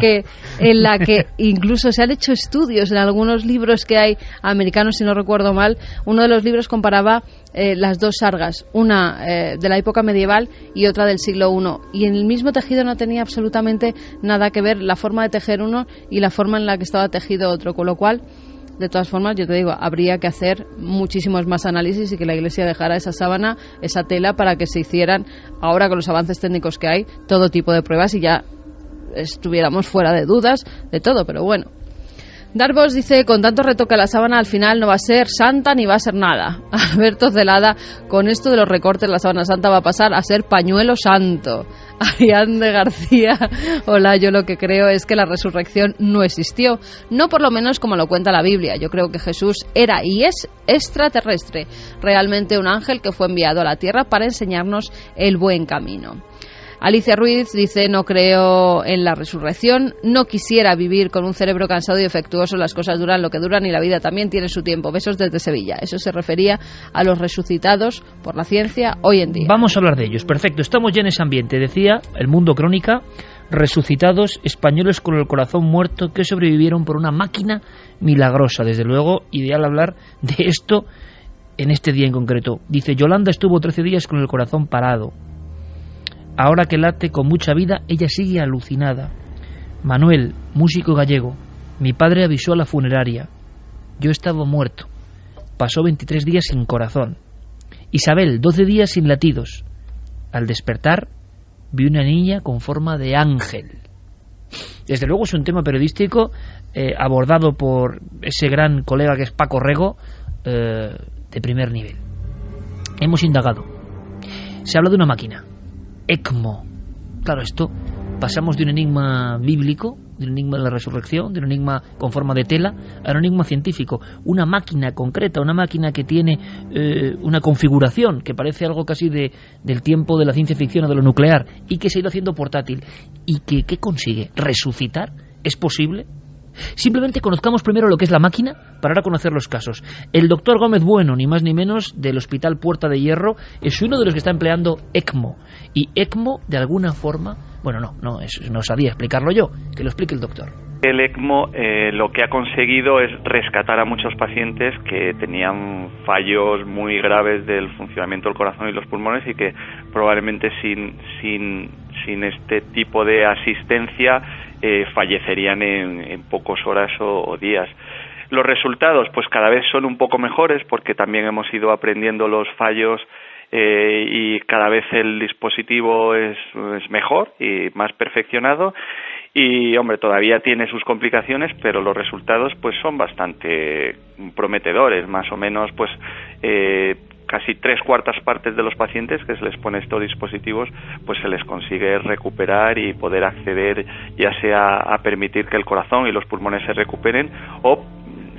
en la que incluso se han hecho estudios en algunos libros que hay americanos, si no recuerdo mal. Uno de los libros comparaba las dos sargas, una de la época medieval y otra del siglo I, y en el mismo tejido no tenía absolutamente nada que ver la forma de tejer uno y la forma en la que estaba tejido otro, con lo cual, de todas formas, yo te digo, habría que hacer muchísimos más análisis y que la Iglesia dejara esa sábana, esa tela, para que se hicieran, ahora con los avances técnicos que hay, todo tipo de pruebas y ya estuviéramos fuera de dudas de todo, pero bueno. Darvos dice, con tanto retoque a la sábana, al final no va a ser santa ni va a ser nada. Alberto Celada, con esto de los recortes, la Sábana Santa va a pasar a ser pañuelo santo. Arián de García, hola, yo lo que creo es que la resurrección no existió, no por lo menos como lo cuenta la Biblia. Yo creo que Jesús era y es extraterrestre, realmente un ángel que fue enviado a la tierra para enseñarnos el buen camino. Alicia Ruiz dice, no creo en la resurrección, no quisiera vivir con un cerebro cansado y defectuoso, las cosas duran lo que duran y la vida también tiene su tiempo. Besos desde Sevilla. Eso se refería a los resucitados por la ciencia hoy en día. Vamos a hablar de ellos, perfecto, estamos ya en ese ambiente, decía El Mundo Crónica, resucitados españoles con el corazón muerto que sobrevivieron por una máquina milagrosa. Desde luego, ideal hablar de esto en este día en concreto. Dice, Yolanda estuvo 13 días con el corazón parado. Ahora que late con mucha vida, ella sigue alucinada. Manuel, músico gallego. Mi padre avisó a la funeraria. Yo estaba muerto. Pasó 23 días sin corazón. Isabel, 12 días sin latidos. Al despertar, vi una niña con forma de ángel. Desde luego es un tema periodístico abordado por ese gran colega que es Paco Rego, de primer nivel. Hemos indagado. Se habla de una máquina. ECMO. Claro, esto pasamos de un enigma bíblico, de un enigma de la resurrección, de un enigma con forma de tela, a un enigma científico. Una máquina concreta, una máquina que tiene una configuración que parece algo casi del tiempo de la ciencia ficción o de lo nuclear, y que se ha ido haciendo portátil. ¿Y que qué consigue? ¿Resucitar? ¿Es posible? Simplemente conozcamos primero lo que es la máquina para ahora conocer los casos. El doctor Gómez Bueno, ni más ni menos, del Hospital Puerta de Hierro, es uno de los que está empleando ECMO. Y ECMO, de alguna forma, bueno, no sabía explicarlo yo, que lo explique el doctor. El ECMO lo que ha conseguido es rescatar a muchos pacientes que tenían fallos muy graves del funcionamiento del corazón y los pulmones y que probablemente sin este tipo de asistencia fallecerían en pocas horas o días. Los resultados pues cada vez son un poco mejores porque también hemos ido aprendiendo los fallos y cada vez el dispositivo es mejor y más perfeccionado. Y, hombre, todavía tiene sus complicaciones, pero los resultados pues son bastante prometedores. Más o menos, pues casi 3/4 partes de los pacientes que se les pone estos dispositivos, pues se les consigue recuperar y poder acceder, ya sea a permitir que el corazón y los pulmones se recuperen o,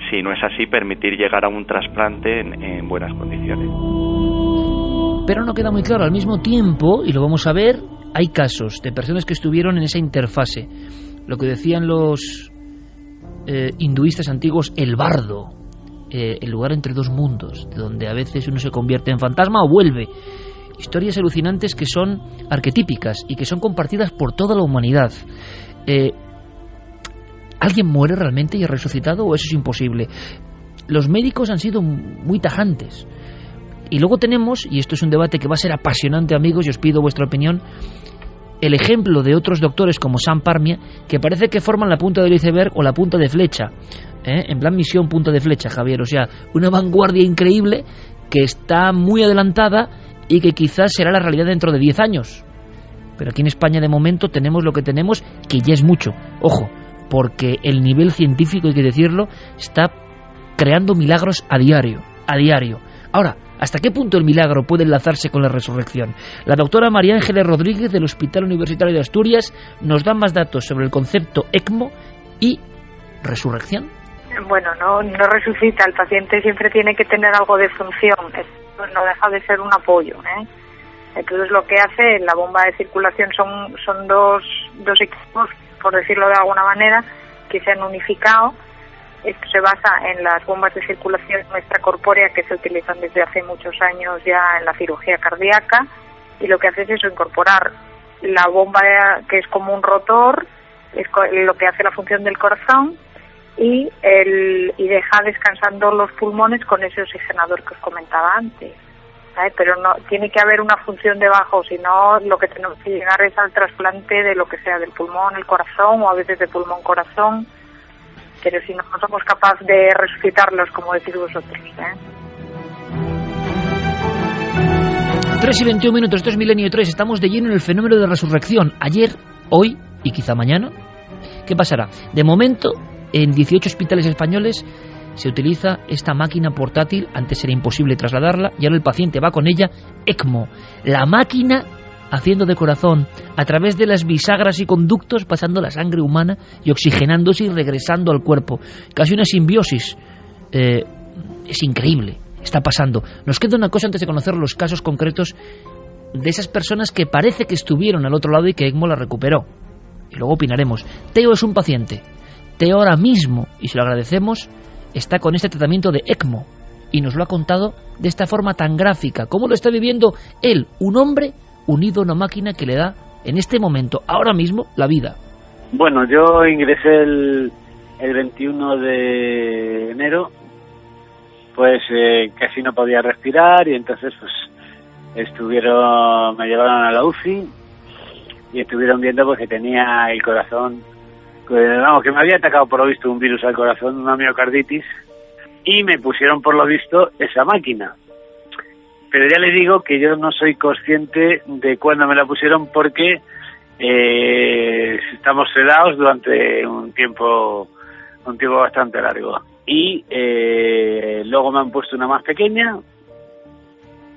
si no es así, permitir llegar a un trasplante en buenas condiciones. Pero no queda muy claro. Al mismo tiempo, y lo vamos a ver, hay casos de personas que estuvieron en esa interfase, lo que decían los hinduistas antiguos, el bardo, el lugar entre dos mundos, de donde a veces uno se convierte en fantasma o vuelve. Historias alucinantes que son arquetípicas y que son compartidas por toda la humanidad. ¿Alguien muere realmente y es resucitado o eso es imposible? Los médicos han sido muy tajantes. Y luego tenemos, y esto es un debate que va a ser apasionante, amigos, y os pido vuestra opinión, el ejemplo de otros doctores como Sam Parmia, que parece que forman la punta del iceberg o la punta de flecha, en plan misión punta de flecha, Javier, o sea, una vanguardia increíble que está muy adelantada y que quizás será la realidad dentro de 10 años. Pero aquí en España de momento tenemos lo que tenemos, que ya es mucho, ojo, porque el nivel científico, hay que decirlo, está creando milagros a diario. Ahora, ¿hasta qué punto el milagro puede enlazarse con la resurrección? La doctora María Ángeles Rodríguez del Hospital Universitario de Asturias nos da más datos sobre el concepto ECMO y resurrección. Bueno, no resucita, el paciente siempre tiene que tener algo de función, no deja de ser un apoyo, Entonces lo que hace la bomba de circulación son dos equipos, por decirlo de alguna manera, que se han unificado. Esto se basa en las bombas de circulación extracorpórea que se utilizan desde hace muchos años ya en la cirugía cardíaca, y lo que hace es eso, incorporar la bomba que es como un rotor, es lo que hace la función del corazón, y deja descansando los pulmones con ese oxigenador que os comentaba antes. Pero no tiene que haber una función debajo, si no lo que tenemos que llegar es al trasplante de lo que sea, del pulmón al corazón o a veces de pulmón corazón. Pero si no somos capaces de resucitarlos, como decís vosotros. 3:21, esto es Milenio 3, estamos de lleno en el fenómeno de resurrección. Ayer, hoy y quizá mañana, ¿qué pasará? De momento, en 18 hospitales españoles se utiliza esta máquina portátil, antes era imposible trasladarla, y ahora el paciente va con ella, ECMO. La máquina haciendo de corazón, a través de las bisagras y conductos, pasando la sangre humana y oxigenándose y regresando al cuerpo. Casi una simbiosis. Es increíble, está pasando. Nos queda una cosa antes de conocer los casos concretos de esas personas que parece que estuvieron al otro lado y que ECMO la recuperó. Y luego opinaremos. Teo es un paciente. Teo ahora mismo, y se lo agradecemos, está con este tratamiento de ECMO. Y nos lo ha contado de esta forma tan gráfica. ¿Cómo lo está viviendo él, un hombre unido a una máquina que le da, en este momento, ahora mismo, la vida? Bueno, yo ingresé el 21 de enero, pues casi no podía respirar, y entonces pues me llevaron a la UCI y estuvieron viendo pues que tenía el corazón, que me había atacado por lo visto un virus al corazón, una miocarditis, y me pusieron por lo visto esa máquina. Pero ya le digo que yo no soy consciente de cuándo me la pusieron porque estamos sedados durante un tiempo bastante largo. Y luego me han puesto una más pequeña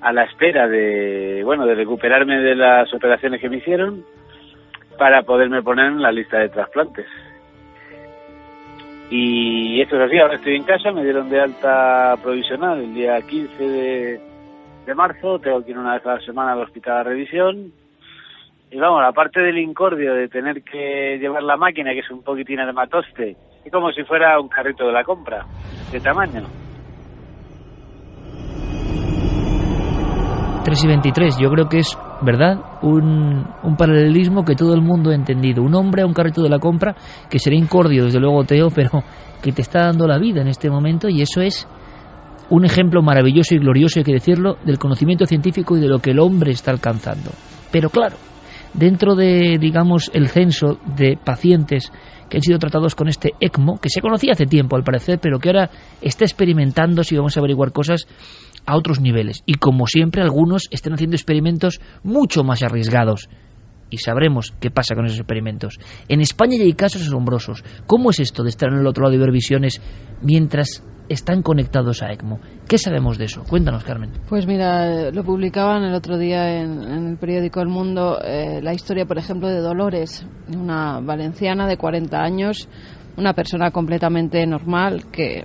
a la espera de recuperarme de las operaciones que me hicieron para poderme poner en la lista de trasplantes. Y esto es así, ahora estoy en casa, me dieron de alta provisional el día 15 de marzo, tengo que ir una vez a la semana al hospital a revisión. Y vamos, aparte del incordio de tener que llevar la máquina, que es un poquitín armatoste, Es como si fuera un carrito de la compra, de tamaño. 3 y 23, yo creo que es, ¿verdad?, un paralelismo que todo el mundo ha entendido. Un hombre a un carrito de la compra, que será incordio, desde luego, Teo, pero que te está dando la vida en este momento, y eso es un ejemplo maravilloso y glorioso, hay que decirlo, del conocimiento científico y de lo que el hombre está alcanzando. Pero claro, dentro de, digamos, el censo de pacientes que han sido tratados con este ECMO, que se conocía hace tiempo al parecer, pero que ahora está experimentando, si vamos a averiguar cosas, a otros niveles. Y como siempre, algunos están haciendo experimentos mucho más arriesgados. Y sabremos qué pasa con esos experimentos. En España ya hay casos asombrosos. ¿Cómo es esto de estar en el otro lado y ver visiones mientras están conectados a ECMO? ¿Qué sabemos de eso? Cuéntanos, Carmen. Pues mira, lo publicaban el otro día en el periódico El Mundo, la historia, por ejemplo, de Dolores, una valenciana de 40 años, una persona completamente normal que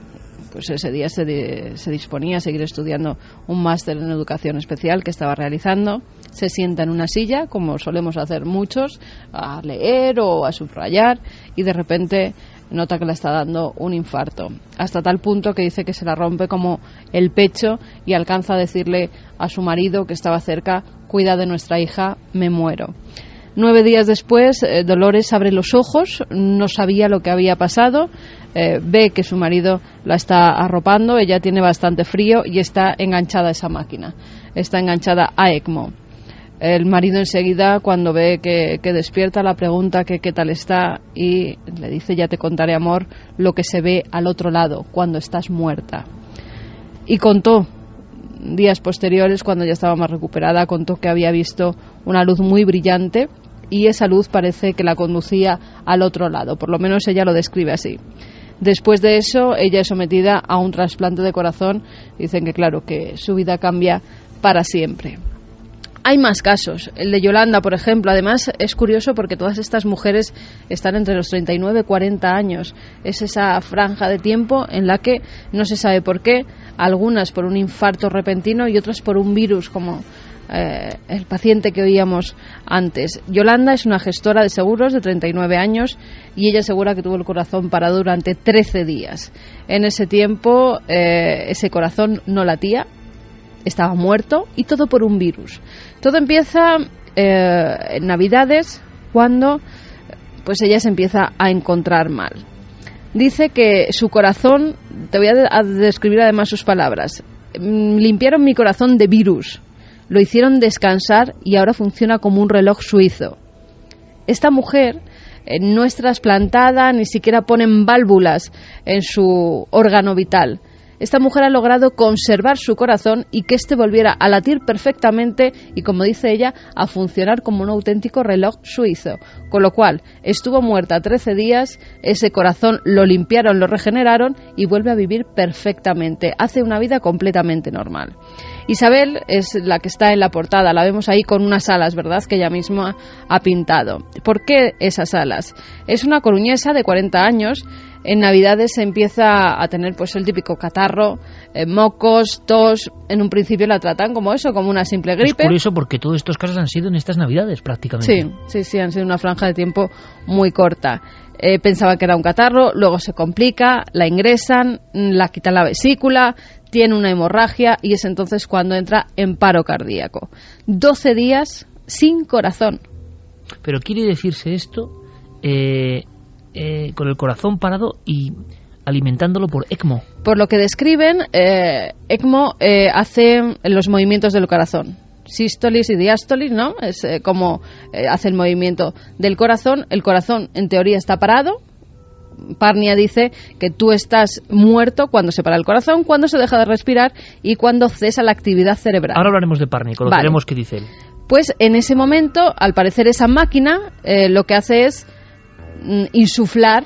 pues ese día se disponía a seguir estudiando un máster en educación especial que estaba realizando. Se sienta en una silla, como solemos hacer muchos, a leer o a subrayar, y de repente nota que le está dando un infarto, hasta tal punto que dice que se la rompe como el pecho y alcanza a decirle a su marido, que estaba cerca: cuida de nuestra hija, me muero. 9 días después, Dolores abre los ojos, no sabía lo que había pasado, ve que su marido la está arropando, ella tiene bastante frío y está enganchada a esa máquina, está enganchada a ECMO. El marido enseguida, cuando ve que despierta, la pregunta que qué tal está, y le dice: ya te contaré, amor, lo que se ve al otro lado, cuando estás muerta. Y contó, días posteriores, cuando ya estaba más recuperada, contó que había visto una luz muy brillante, y esa luz parece que la conducía al otro lado, por lo menos ella lo describe así. Después de eso, ella es sometida a un trasplante de corazón. Dicen que claro, que su vida cambia para siempre. Hay más casos. El de Yolanda, por ejemplo. Además, es curioso porque todas estas mujeres están entre los 39 y 40 años. Es esa franja de tiempo en la que no se sabe por qué, algunas por un infarto repentino y otras por un virus, como el paciente que oíamos antes. Yolanda es una gestora de seguros de 39 años y ella asegura que tuvo el corazón parado durante 13 días. En ese tiempo, ese corazón no latía, estaba muerto, y todo por un virus. Todo empieza en Navidades, cuando pues ella se empieza a encontrar mal. Dice que su corazón, te voy a describir además sus palabras: limpiaron mi corazón de virus, lo hicieron descansar y ahora funciona como un reloj suizo. Esta mujer no es trasplantada, ni siquiera ponen válvulas en su órgano vital. Esta mujer ha logrado conservar su corazón y que éste volviera a latir perfectamente y, como dice ella, a funcionar como un auténtico reloj suizo. Con lo cual, estuvo muerta 13 días, ese corazón lo limpiaron, lo regeneraron y vuelve a vivir perfectamente. Hace una vida completamente normal. Isabel es la que está en la portada, la vemos ahí con unas alas, ¿verdad?, que ella misma ha pintado. ¿Por qué esas alas? Es una coruñesa de 40 años. En Navidades se empieza a tener pues el típico catarro, mocos, tos. En un principio la tratan como eso, como una simple gripe. Es curioso porque todos estos casos han sido en estas Navidades prácticamente. Sí, han sido una franja de tiempo muy corta. Pensaba que era un catarro, luego se complica, la ingresan, la quitan la vesícula, tiene una hemorragia y es entonces cuando entra en paro cardíaco. 12 días sin corazón. Pero quiere decirse esto con el corazón parado y alimentándolo por ECMO. Por lo que describen, ECMO hace los movimientos del corazón. Sístolis y diástolis, ¿no? Es como hace el movimiento del corazón. El corazón, en teoría, está parado. Parnia dice que tú estás muerto cuando se para el corazón, cuando se deja de respirar y cuando cesa la actividad cerebral. Ahora hablaremos de Parnia, conoceremos qué dice él. Pues en ese momento, al parecer, esa máquina lo que hace es insuflar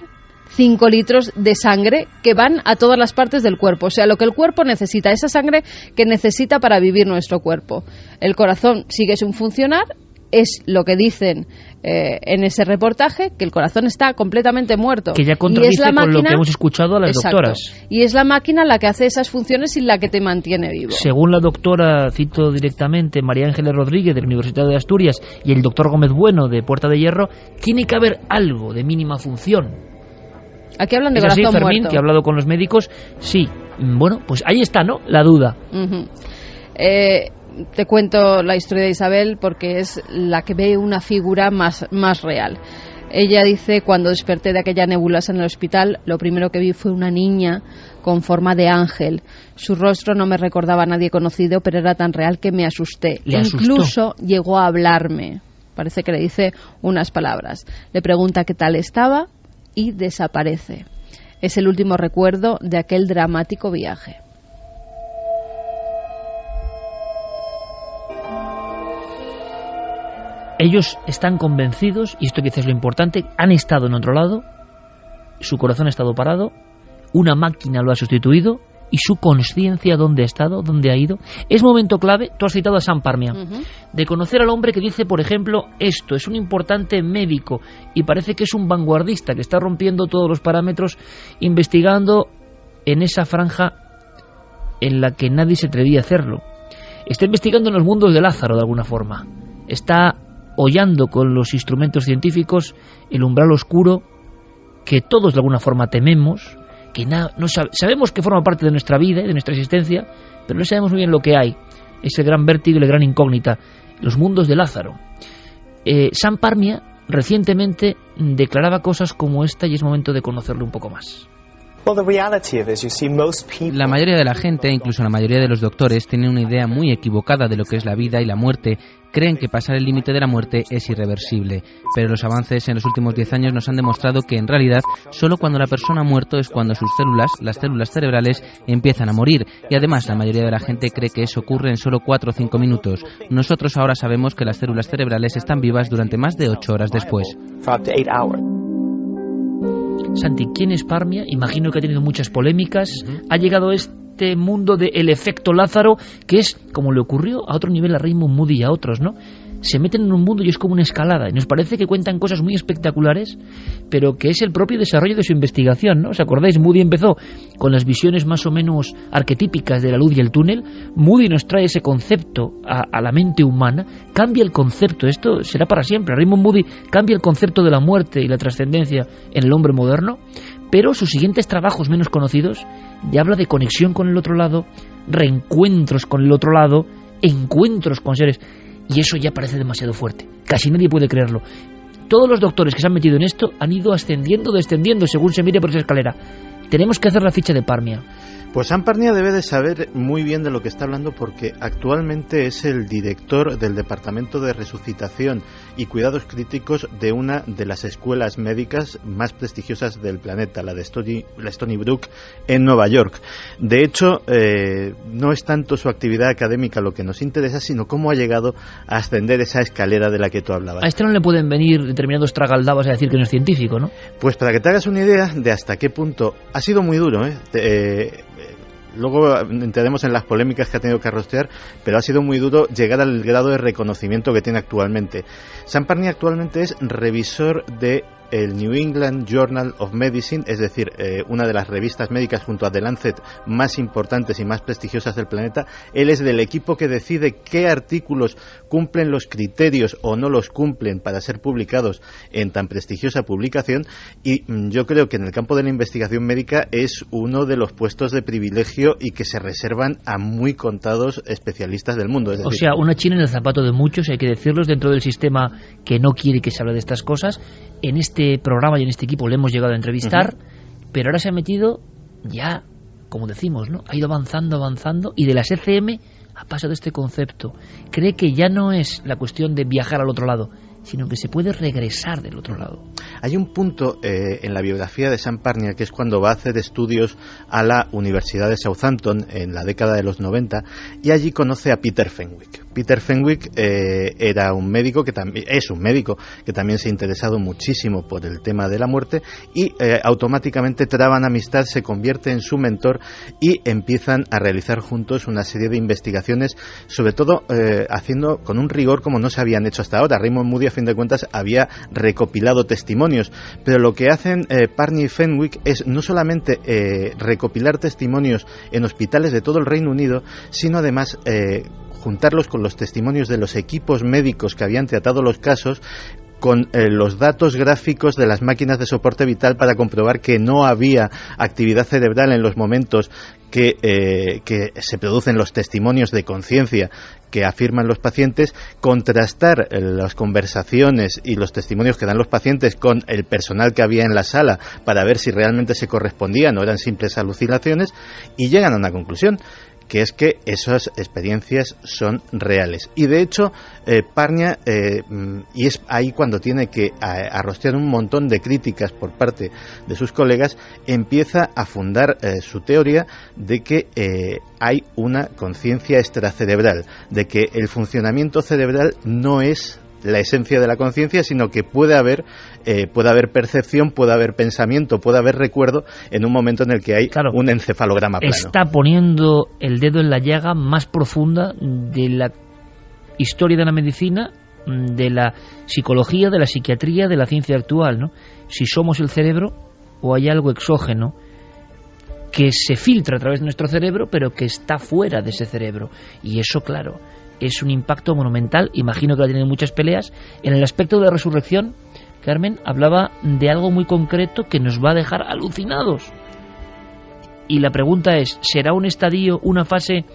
5 litros de sangre que van a todas las partes del cuerpo, o sea, lo que el cuerpo necesita, esa sangre que necesita para vivir nuestro cuerpo. El corazón sigue sin funcionar, es lo que dicen en ese reportaje, que el corazón está completamente muerto. Que ya contradice con lo que hemos escuchado a las doctoras. Y es la máquina la que hace esas funciones y la que te mantiene vivo. Según la doctora, cito directamente, María Ángeles Rodríguez de la Universidad de Asturias y el doctor Gómez Bueno de Puerta de Hierro, tiene que haber algo de mínima función Aquí hablan de ¿Es así, corazón Fermín, muerto. que ha hablado con los médicos? Sí. Bueno, pues ahí está, ¿no? La duda. Te cuento la historia de Isabel porque es la que ve una figura más real. Ella dice: cuando desperté de aquella nebulosa en el hospital, lo primero que vi fue una niña con forma de ángel. Su rostro no me recordaba a nadie conocido, pero era tan real que me asusté. Le asustó. Incluso llegó a hablarme. Parece que le dice unas palabras. Le pregunta qué tal estaba y desaparece. Es el último recuerdo de aquel dramático viaje. Ellos están convencidos, y esto quizás es lo importante, han estado en otro lado, su corazón ha estado parado, una máquina lo ha sustituido, y su conciencia, ¿dónde ha estado? ¿Dónde ha ido? Es momento clave, tú has citado a Sam Parmia, de conocer al hombre que dice, por ejemplo, esto, es un importante médico, y parece que es un vanguardista, que está rompiendo todos los parámetros, investigando en esa franja en la que nadie se atrevía a hacerlo. Está investigando en los mundos de Lázaro, de alguna forma. Está hollando con los instrumentos científicos el umbral oscuro que todos de alguna forma tememos, que sabemos que forma parte de nuestra vida y de nuestra existencia, pero no sabemos muy bien lo que hay. Es el gran vértigo y la gran incógnita, los mundos de Lázaro. Sam Parmia recientemente declaraba cosas como esta y es momento de conocerlo un poco más. La mayoría de la gente, incluso la mayoría de los doctores, tienen una idea muy equivocada de lo que es la vida y la muerte. Creen que pasar el límite de la muerte es irreversible, pero los avances en los últimos 10 años nos han demostrado que en realidad solo cuando la persona ha muerto es cuando sus células, las células cerebrales, empiezan a morir, y además la mayoría de la gente cree que eso ocurre en solo 4 o 5 minutos. Nosotros ahora sabemos que las células cerebrales están vivas durante más de 8 horas después. Santi, ¿quién es Parmia? Imagino que ha tenido muchas polémicas. Ha llegado a este mundo del efecto Lázaro, que es como le ocurrió a otro nivel a Raymond Moody y a otros, ¿no? Se meten en un mundo y es como una escalada. Y nos parece que cuentan cosas muy espectaculares, pero que es el propio desarrollo de su investigación, ¿no? ¿Os acordáis? Moody empezó con las visiones más o menos arquetípicas de la luz y el túnel. Moody nos trae ese concepto a la mente humana, cambia el concepto, esto será para siempre. Raymond Moody cambia el concepto de la muerte y la trascendencia en el hombre moderno, pero sus siguientes trabajos menos conocidos ya habla de conexión con el otro lado, reencuentros con el otro lado, encuentros con seres. Y eso ya parece demasiado fuerte. Casi nadie puede creerlo. Todos los doctores que se han metido en esto han ido ascendiendo, descendiendo, según se mire por esa escalera. Tenemos que hacer la ficha de Parmia. Pues Sam Parmia debe de saber muy bien de lo que está hablando porque actualmente es el director del Departamento de Resucitación y Cuidados Críticos de una de las escuelas médicas más prestigiosas del planeta, la de Stony Brook en Nueva York. De hecho, no es tanto su actividad académica lo que nos interesa, sino cómo ha llegado a ascender esa escalera de la que tú hablabas. A este no le pueden venir determinados tragaldabas a decir que no es científico, ¿no? Pues para que te hagas una idea de hasta qué punto ha sido muy duro, luego entraremos en las polémicas que ha tenido que arrostrar, pero ha sido muy duro llegar al grado de reconocimiento que tiene actualmente. Sam Parmia actualmente es revisor de el New England Journal of Medicine, es decir, una de las revistas médicas junto a The Lancet más importantes y más prestigiosas del planeta. Él es del equipo que decide qué artículos cumplen los criterios o no los cumplen para ser publicados en tan prestigiosa publicación, y yo creo que en el campo de la investigación médica es uno de los puestos de privilegio y que se reservan a muy contados especialistas del mundo. Es decir, o sea, una china en el zapato de muchos, hay que decirlos, dentro del sistema que no quiere que se hable de estas cosas. En este programa y en este equipo le hemos llegado a entrevistar, pero ahora se ha metido ya, como decimos, ¿no? Ha ido avanzando y de las ECM ha pasado este concepto. Cree que ya no es la cuestión de viajar al otro lado, sino que se puede regresar del otro lado. Hay un punto en la biografía de Sam Parmia que es cuando va a hacer estudios a la Universidad de Southampton en la década de los 90 y allí conoce a Peter Fenwick. Peter Fenwick era un médico que es un médico que también se ha interesado muchísimo por el tema de la muerte y automáticamente traban amistad, se convierte en su mentor y empiezan a realizar juntos una serie de investigaciones, sobre todo haciendo con un rigor como no se habían hecho hasta ahora. Raymond Moody, a fin de cuentas, había recopilado testimonios, pero lo que hacen Parmia y Fenwick es no solamente recopilar testimonios en hospitales de todo el Reino Unido, sino además juntarlos con los testimonios de los equipos médicos que habían tratado los casos, con los datos gráficos de las máquinas de soporte vital para comprobar que no había actividad cerebral en los momentos que se producen los testimonios de conciencia que afirman los pacientes, contrastar las conversaciones y los testimonios que dan los pacientes con el personal que había en la sala para ver si realmente se correspondían o eran simples alucinaciones, y llegan a una conclusión, que es que esas experiencias son reales. Y de hecho, Parnia, y es ahí cuando tiene que arrostrar un montón de críticas por parte de sus colegas, empieza a fundar su teoría de que hay una conciencia extracerebral, de que el funcionamiento cerebral no es la esencia de la conciencia, sino que puede haber percepción, puede haber pensamiento, puede haber recuerdo en un momento en el que hay un encefalograma plano. Está poniendo el dedo en la llaga más profunda de la historia de la medicina, de la psicología, de la psiquiatría, de la ciencia actual, ¿no? Si somos el cerebro o hay algo exógeno que se filtra a través de nuestro cerebro, pero que está fuera de ese cerebro. Y eso, claro, es un impacto monumental. Imagino que va a tener muchas peleas. En el aspecto de la resurrección, Carmen hablaba de algo muy concreto que nos va a dejar alucinados. Y la pregunta es, ¿será un estadio, una fase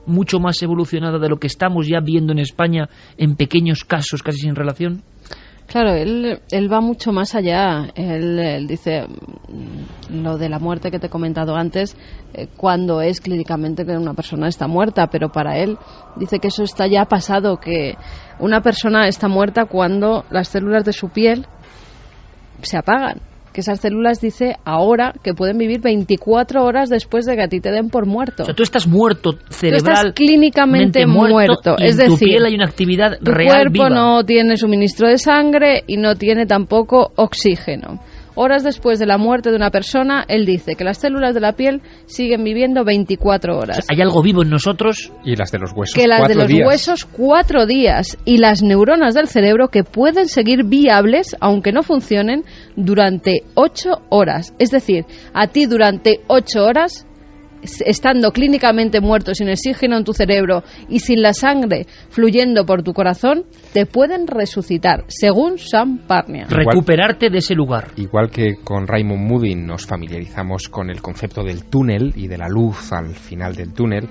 mucho más evolucionada de lo que estamos ya viendo en España en pequeños casos casi sin relación? Claro, él va mucho más allá. Él dice lo de la muerte que te he comentado antes, cuando es clínicamente que una persona está muerta, pero para él dice que eso está ya pasado, que una persona está muerta cuando las células de su piel se apagan. Que esas células, dice, ahora que pueden vivir 24 horas después de que a ti te den por muerto. O sea, tú estás muerto cerebral. Tú estás clínicamente muerto. Y es decir, en tu piel hay una actividad real, tu cuerpo no tiene suministro de sangre y no tiene tampoco oxígeno. Horas después de la muerte de una persona, él dice que las células de la piel siguen viviendo 24 horas. O sea, hay algo vivo en nosotros. Y las de los huesos, que las de los huesos, 4 días. Y las neuronas del cerebro que pueden seguir viables, aunque no funcionen, durante 8 horas. Es decir, a ti durante 8 horas, estando clínicamente muerto, sin oxígeno en tu cerebro y sin la sangre fluyendo por tu corazón, te pueden resucitar, según Sam Parnia. Recuperarte de ese lugar. Igual que con Raymond Moody nos familiarizamos con el concepto del túnel y de la luz al final del túnel,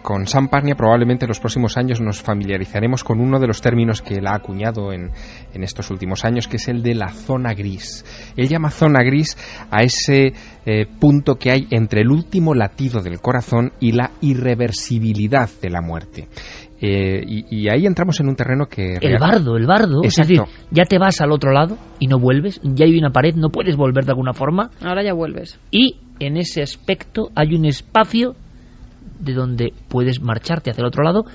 con Sam Parnia probablemente en los próximos años nos familiarizaremos con uno de los términos que él ha acuñado en estos últimos años, que es el de la zona gris. Él llama zona gris a ese punto que hay entre el último latido del corazón y la irreversibilidad de la muerte. Y ahí entramos en un terreno que... El bardo. Exacto. Es decir, ya te vas al otro lado y no vuelves, ya hay una pared, no puedes volver de alguna forma. Ahora ya vuelves. Y en ese aspecto hay un espacio de donde puedes marcharte hacia el otro lado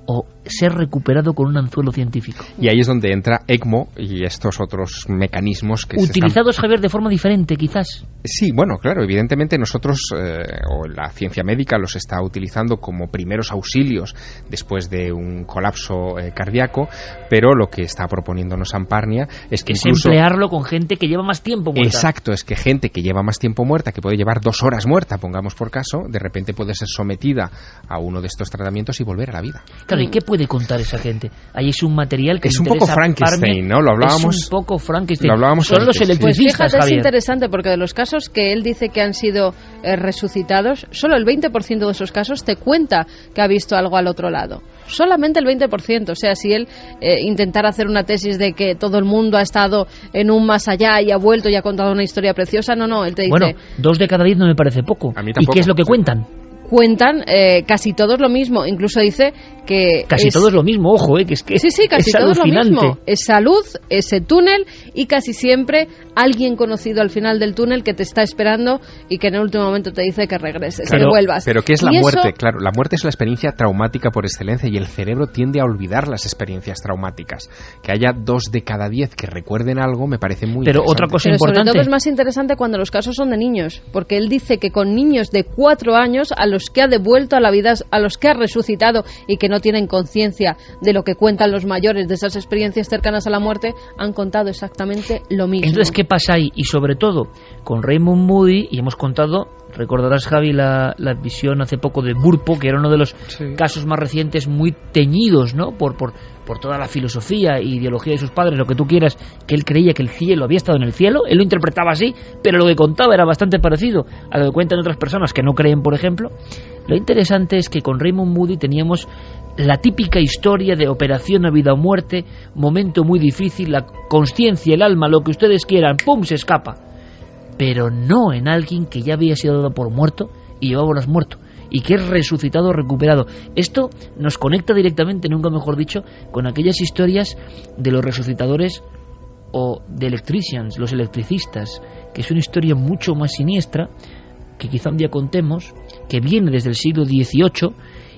o ser recuperado con un anzuelo científico. Y ahí es donde entra ECMO y estos otros mecanismos que utilizados, Javier, de forma diferente, quizás. Sí, bueno, claro, evidentemente nosotros, o la ciencia médica, los está utilizando como primeros auxilios después de un colapso cardíaco, pero lo que está proponiéndonos Sam Parnia es que incluso emplearlo con gente que lleva más tiempo muerta. Exacto, es que gente que lleva más tiempo muerta, que puede llevar 2 horas muerta, pongamos por caso, de repente puede ser sometida a uno de estos tratamientos y volver a la vida. Claro, ¿y qué puede contar esa gente? Ahí es un material que es un poco Frankenstein, ¿no? Lo hablábamos. Es un poco Frankenstein. Lo hablábamos. Son los electricistas, pues fíjate, Javier. Es interesante porque de los casos que él dice que han sido resucitados, solo el 20% de esos casos te cuenta que ha visto algo al otro lado. Solamente el 20%. O sea, si él intentara hacer una tesis de que todo el mundo ha estado en un más allá y ha vuelto y ha contado una historia preciosa, no, él te dice... Bueno, 2 de cada 10 no me parece poco. A mí tampoco. ¿Y qué es lo que cuentan? Cuentan casi todos lo mismo. Incluso dice que casi todo es lo mismo, ojo, que es que sí, casi todo es lo mismo. Esa luz, ese túnel, y casi siempre alguien conocido al final del túnel que te está esperando y que en el último momento te dice que regreses, que vuelvas. Pero ¿qué es la muerte? Claro, la muerte es la experiencia traumática por excelencia y el cerebro tiende a olvidar las experiencias traumáticas. Que haya 2 de cada 10 que recuerden algo me parece muy interesante. Otra cosa importante, sobre todo es más interesante cuando los casos son de niños, porque él dice que con niños de 4 años a los que ha devuelto a la vida, a los que ha resucitado y que no tienen conciencia de lo que cuentan los mayores de esas experiencias cercanas a la muerte, han contado exactamente lo mismo. Entonces, ¿qué pasa ahí? Y sobre todo, con Raymond Moody, y hemos contado Recordarás, Javi, la visión hace poco de Burpo, que era uno de los casos más recientes, muy teñidos, ¿no? por toda la filosofía e ideología de sus padres, lo que tú quieras, que él creía que el cielo había estado en el cielo. Él lo interpretaba así, pero lo que contaba era bastante parecido a lo que cuentan otras personas que no creen, por ejemplo. Lo interesante es que con Raymond Moody teníamos la típica historia de operación a vida o muerte, momento muy difícil, la consciencia, el alma, lo que ustedes quieran, ¡pum!, se escapa. Pero no en alguien que ya había sido dado por muerto y llevaba horas muerto, y que es resucitado o recuperado. Esto nos conecta directamente, nunca mejor dicho, con aquellas historias de los resucitadores o de electricians, los electricistas, que es una historia mucho más siniestra, que quizá un día contemos, que viene desde el siglo XVIII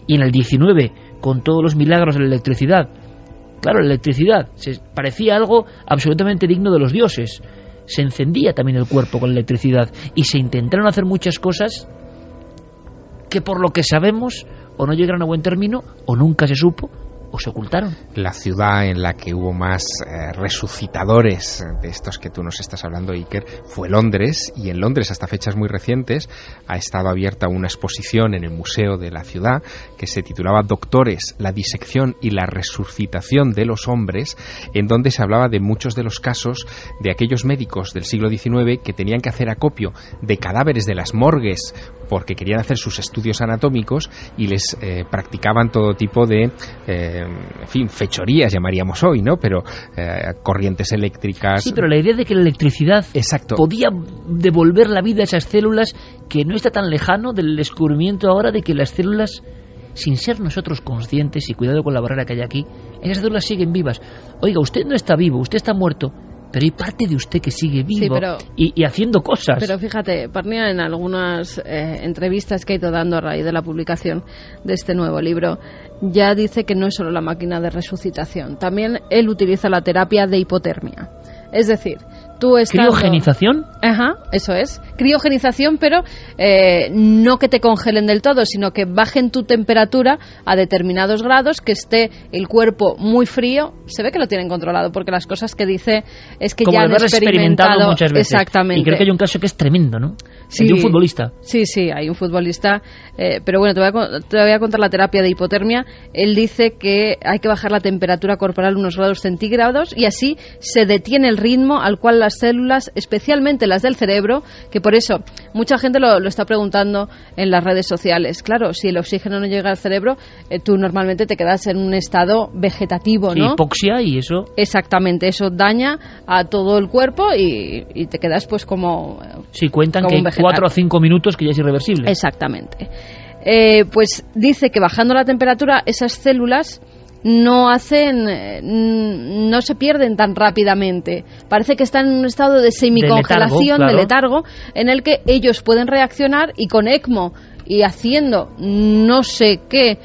y en el XIX, con todos los milagros de la electricidad. Claro, la electricidad parecía algo absolutamente digno de los dioses. Se encendía también el cuerpo con la electricidad y se intentaron hacer muchas cosas que, por lo que sabemos, o no llegaron a buen término o nunca se supo o se ocultaron. La ciudad en la que hubo más resucitadores de estos que tú nos estás hablando, Iker, fue Londres, y en Londres hasta fechas muy recientes ha estado abierta una exposición en el museo de la ciudad que se titulaba Doctores, la disección y la resucitación de los hombres, en donde se hablaba de muchos de los casos de aquellos médicos del siglo XIX que tenían que hacer acopio de cadáveres de las morgues porque querían hacer sus estudios anatómicos y les practicaban todo tipo de en fin, fechorías llamaríamos hoy, ¿no? Pero corrientes eléctricas. Sí, pero la idea de que la electricidad podía devolver la vida a esas células, que no está tan lejano del descubrimiento ahora de que las células, sin ser nosotros conscientes, y cuidado con la barrera que hay aquí, esas células siguen vivas. Oiga, usted no está vivo, usted está muerto, pero hay parte de usted que sigue vivo, y haciendo cosas. Pero fíjate, Parnia, en algunas entrevistas que ha ido dando a raíz de la publicación de este nuevo libro, ya dice que no es solo la máquina de resucitación, también él utiliza la terapia de hipotermia. Es decir, tú estando... ¿Criogenización? Ajá, eso es. Criogenización, pero no que te congelen del todo, sino que bajen tu temperatura a determinados grados, que esté el cuerpo muy frío. Se ve que lo tienen controlado, porque las cosas que dice es que como ya han experimentado muchas veces. Exactamente. Y creo que hay un caso que es tremendo, ¿no? Sí, de un futbolista. Sí, hay un futbolista. Pero bueno, te voy a contar la terapia de hipotermia. Él dice que hay que bajar la temperatura corporal unos grados centígrados y así se detiene el ritmo al cual las células, especialmente las del cerebro, que por eso mucha gente lo está preguntando en las redes sociales. Claro, si el oxígeno no llega al cerebro, tú normalmente te quedas en un estado vegetativo, ¿no? Sí, hipoxia y eso. Exactamente, eso daña a todo el cuerpo y te quedas pues como... Sí, cuentan como que hay 4 o 5 minutos que ya es irreversible. Exactamente. Pues dice que bajando la temperatura esas células no se pierden tan rápidamente. Parece que están en un estado de semicongelación, de letargo, en el que ellos pueden reaccionar y con ECMO y haciendo no sé qué,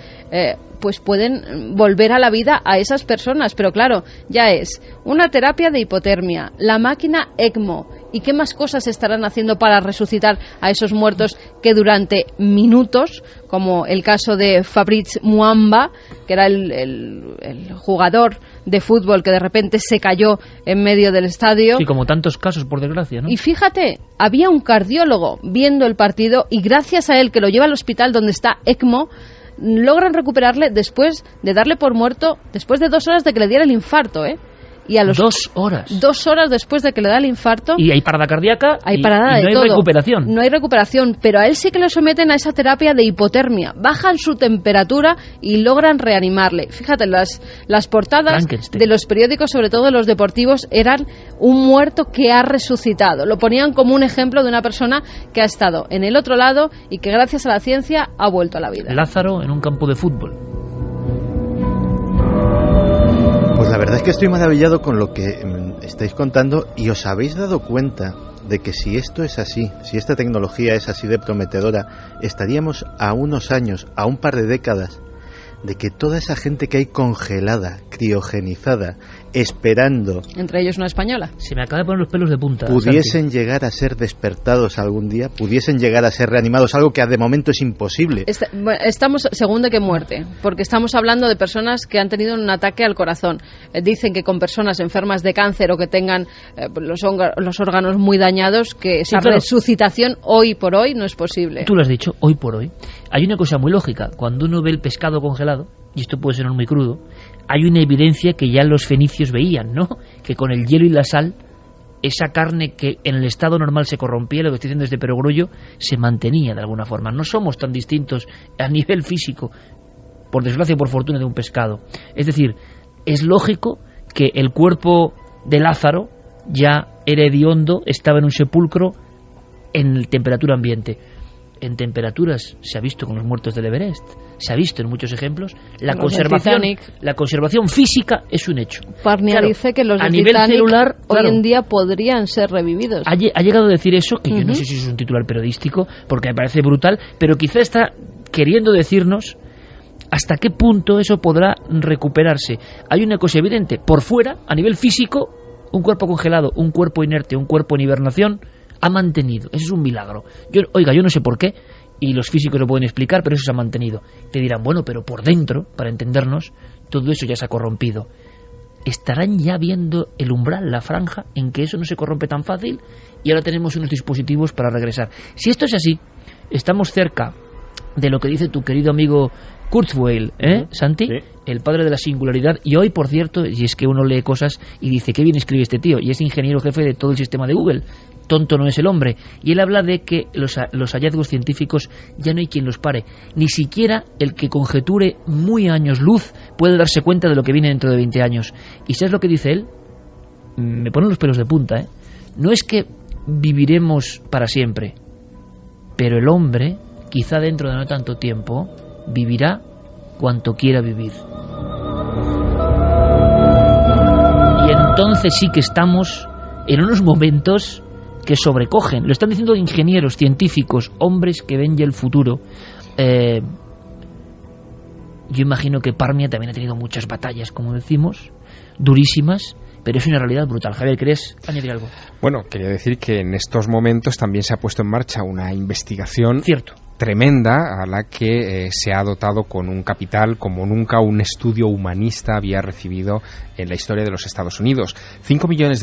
pues pueden volver a la vida a esas personas. Pero claro, ya es una terapia de hipotermia, la máquina ECMO. ¿Y qué más cosas estarán haciendo para resucitar a esos muertos que durante minutos, como el caso de Fabrice Muamba, que era el jugador de fútbol que de repente se cayó en medio del estadio? Sí, como tantos casos, por desgracia, ¿no? Y fíjate, había un cardiólogo viendo el partido y gracias a él, que lo lleva al hospital donde está ECMO, logran recuperarle después de darle por muerto, después de 2 horas de que le diera el infarto, Y a los 2 horas. 2 horas después de que le da el infarto. Y hay parada cardíaca. Hay parada y no de hay todo. recuperación. No hay recuperación, pero a él sí que le someten a esa terapia de hipotermia. Bajan su temperatura y logran reanimarle. Fíjate, las portadas de los periódicos, sobre todo de los deportivos, eran un muerto que ha resucitado. Lo ponían como un ejemplo de una persona que ha estado en el otro lado y que gracias a la ciencia ha vuelto a la vida. Lázaro en un campo de fútbol. Pues la verdad es que estoy maravillado con lo que estáis contando y os habéis dado cuenta de que si esto es así, si esta tecnología es así de prometedora, estaríamos a unos años, a un par de décadas, de que toda esa gente que hay congelada, criogenizada, esperando... Entre ellos una española. Se me acaba de poner los pelos de punta. Pudiesen Santi. llegar a ser despertados algún día, pudiesen llegar a ser reanimados, algo que de momento es imposible. Estamos, según de qué muerte, porque estamos hablando de personas que han tenido un ataque al corazón. Dicen que con personas enfermas de cáncer o que tengan los órganos muy dañados, que esa resucitación hoy por hoy no es posible. Tú lo has dicho, hoy por hoy. Hay una cosa muy lógica. Cuando uno ve el pescado congelado, y esto puede sonar muy crudo, hay una evidencia que ya los fenicios veían, ¿no? Que con el hielo y la sal, esa carne que en el estado normal se corrompía, lo que estoy diciendo desde perogrullo, se mantenía de alguna forma. No somos tan distintos a nivel físico, por desgracia o por fortuna, de un pescado. Es decir, es lógico que el cuerpo de Lázaro ya era hediondo, estaba en un sepulcro en temperatura ambiente. En temperaturas se ha visto con los muertos del Everest, se ha visto en muchos ejemplos. La conservación física es un hecho. Parnia dice que los a de nivel Titanic celular, hoy en día podrían ser revividos. Ha llegado a decir eso, que yo no sé si es un titular periodístico, porque me parece brutal, pero quizá está queriendo decirnos hasta qué punto eso podrá recuperarse. Hay una cosa evidente, por fuera, a nivel físico, un cuerpo congelado, un cuerpo inerte, un cuerpo en hibernación, ha mantenido. Eso es un milagro. Yo no sé por qué, y los físicos lo pueden explicar, pero eso se ha mantenido. Te dirán, bueno, pero por dentro, para entendernos, todo eso ya se ha corrompido. ¿Estarán ya viendo el umbral, la franja, en que eso no se corrompe tan fácil? Y ahora tenemos unos dispositivos para regresar. Si esto es así, estamos cerca de lo que dice tu querido amigo Kurzweil, Santi, sí, el padre de la singularidad. Y hoy, por cierto, y es que uno lee cosas y dice, qué bien escribe este tío, y es ingeniero jefe de todo el sistema de Google. Tonto no es el hombre. Y él habla de que los hallazgos científicos ya no hay quien los pare. Ni siquiera el que conjeture muy años luz puede darse cuenta de lo que viene dentro de 20 años. ¿Y sabes lo que dice él? Me ponen los pelos de punta, No es que viviremos para siempre, pero el hombre, quizá dentro de no tanto tiempo, vivirá cuanto quiera vivir. Y entonces sí que estamos en unos momentos que sobrecogen. Lo están diciendo ingenieros, científicos, hombres que ven ya el futuro. Yo imagino que Parnia también ha tenido muchas batallas, como decimos, durísimas, pero es una realidad brutal. Javier, ¿querías añadir algo? Bueno, quería decir que en estos momentos también se ha puesto en marcha una investigación tremenda, a la que se ha dotado con un capital como nunca un estudio humanista había recibido en la historia de los Estados Unidos. $5 millones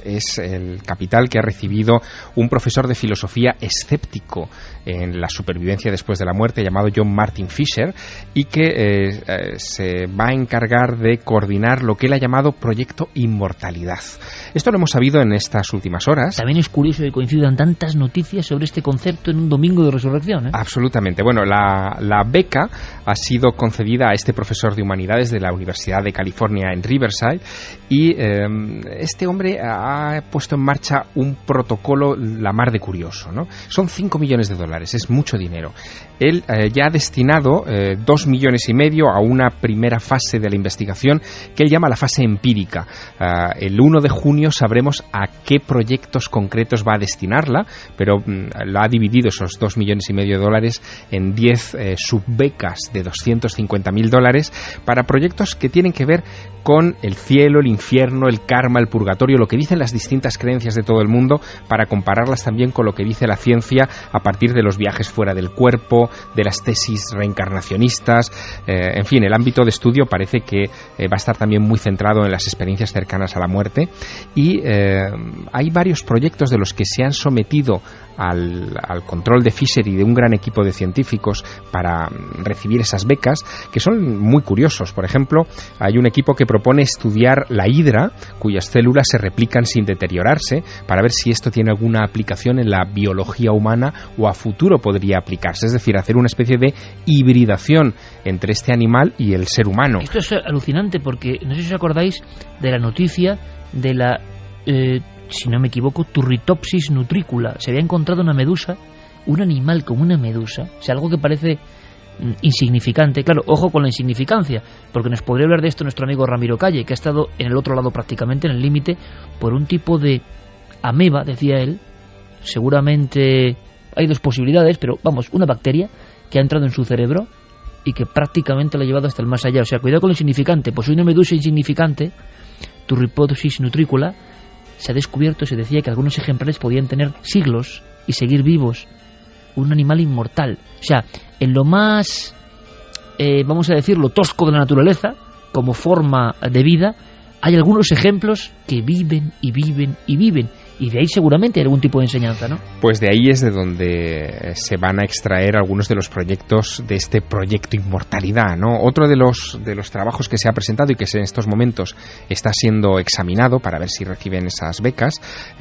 es el capital que ha recibido un profesor de filosofía escéptico en la supervivencia después de la muerte, llamado John Martin Fisher, y que se va a encargar de coordinar lo que él ha llamado Proyecto Inmortalidad. Esto lo hemos sabido en estas últimas horas. También es curioso que coincidan tantas noticias sobre este concepto en un domingo de resurrección. Absolutamente. Bueno, la beca ha sido concedida a este profesor de humanidades de la Universidad de California en Riverside, y este hombre ha puesto en marcha un protocolo la mar de curioso, ¿no? Son $5 millones, es mucho dinero. Él ya ha destinado $2,5 millones a una primera fase de la investigación que él llama la fase empírica. El 1 de junio sabremos a qué proyectos concretos va a destinarla, pero lo ha dividido esos $2,5 millones en 10 subbecas de $250,000 para proyectos que tienen que ver con el cielo, el infierno, el karma, el purgatorio, lo que dicen las distintas creencias de todo el mundo, para compararlas también con lo que dice la ciencia a partir de los viajes fuera del cuerpo, de las tesis reencarnacionistas. En fin, el ámbito de estudio parece que va a estar también muy centrado en las experiencias cercanas a la muerte, y hay varios proyectos de los que se han sometido al control de Fisher y de un gran equipo de científicos para recibir esas becas, que son muy curiosos. Por ejemplo, hay un equipo que propone estudiar la hidra, cuyas células se replican sin deteriorarse, para ver si esto tiene alguna aplicación en la biología humana o a futuro podría aplicarse, es decir, hacer una especie de hibridación entre este animal y el ser humano. Esto es alucinante, porque no sé si os acordáis de la noticia de la si no me equivoco, Turritopsis nutricula. Se había encontrado una medusa, un animal como una medusa, o sea, algo que parece insignificante. Claro, ojo con la insignificancia, porque nos podría hablar de esto nuestro amigo Ramiro Calle, que ha estado en el otro lado prácticamente, en el límite, por un tipo de ameba, decía él. Seguramente hay dos posibilidades, pero vamos, una bacteria que ha entrado en su cerebro y que prácticamente lo ha llevado hasta el más allá. O sea, cuidado con lo insignificante. Pues una medusa insignificante, Turritopsis nutricula, se ha descubierto, se decía que algunos ejemplares podían tener siglos y seguir vivos. Un animal inmortal. O sea, en lo más, vamos a decirlo, tosco de la naturaleza, como forma de vida, hay algunos ejemplos que viven y viven y viven. Y de ahí seguramente hay algún tipo de enseñanza, ¿no? Pues de ahí es de donde se van a extraer algunos de los proyectos de este proyecto Inmortalidad, ¿no? Otro de los trabajos que se ha presentado y que en estos momentos está siendo examinado para ver si reciben esas becas,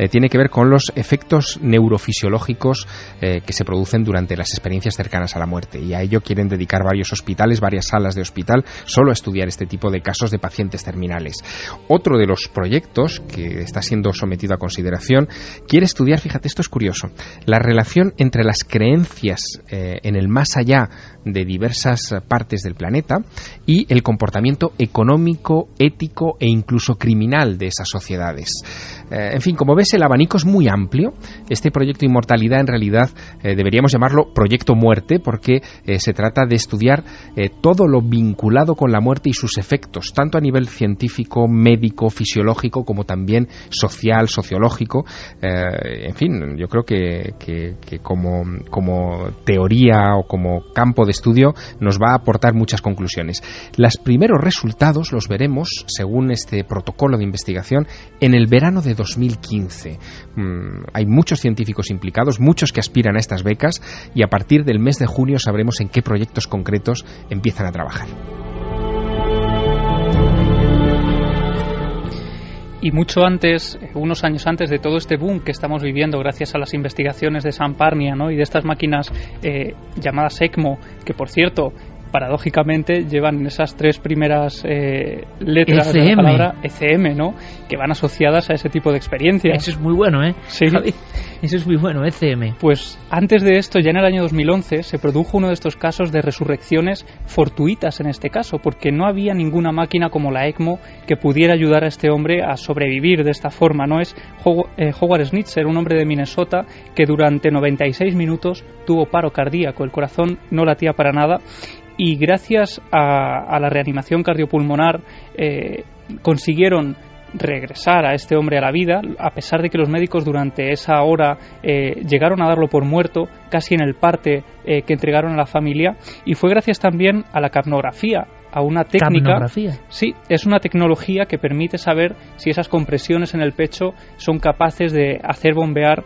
tiene que ver con los efectos neurofisiológicos que se producen durante las experiencias cercanas a la muerte. Y a ello quieren dedicar varios hospitales, varias salas de hospital, solo a estudiar este tipo de casos de pacientes terminales. Otro de los proyectos que está siendo sometido a consideración quiere estudiar, fíjate, esto es curioso, la relación entre las creencias en el más allá de diversas partes del planeta y el comportamiento económico, ético e incluso criminal de esas sociedades. En fin, como ves, el abanico es muy amplio. Este proyecto Inmortalidad, en realidad, deberíamos llamarlo Proyecto Muerte, porque se trata de estudiar todo lo vinculado con la muerte y sus efectos, tanto a nivel científico, médico, fisiológico, como también social, sociológico. En fin, yo creo que como teoría o como campo de estudio nos va a aportar muchas conclusiones. Los primeros resultados los veremos, según este protocolo de investigación, en el verano de 2015. Hay muchos científicos implicados, muchos que aspiran a estas becas, y a partir del mes de junio sabremos en qué proyectos concretos empiezan a trabajar. Y mucho antes, unos años antes de todo este boom que estamos viviendo gracias a las investigaciones de Sam Parnia, ¿no? Y de estas máquinas llamadas ECMO, que por cierto, paradójicamente llevan en esas tres primeras letras de la palabra ECM, ¿no? Que van asociadas a ese tipo de experiencias. Eso es muy bueno, ¿eh? Sí. Javi, eso es muy bueno, ECM. Pues antes de esto, ya en el año 2011, se produjo uno de estos casos de resurrecciones fortuitas en este caso, porque no había ninguna máquina como la ECMO que pudiera ayudar a este hombre a sobrevivir de esta forma, ¿no? Es Howard Schnitzer, un hombre de Minnesota que durante 96 minutos tuvo paro cardíaco, el corazón no latía para nada, y gracias a la reanimación cardiopulmonar consiguieron regresar a este hombre a la vida, a pesar de que los médicos durante esa hora llegaron a darlo por muerto, casi en el parte que entregaron a la familia, y fue gracias también a la capnografía, a una técnica. ¿Capnografía? Sí, es una tecnología que permite saber si esas compresiones en el pecho son capaces de hacer bombear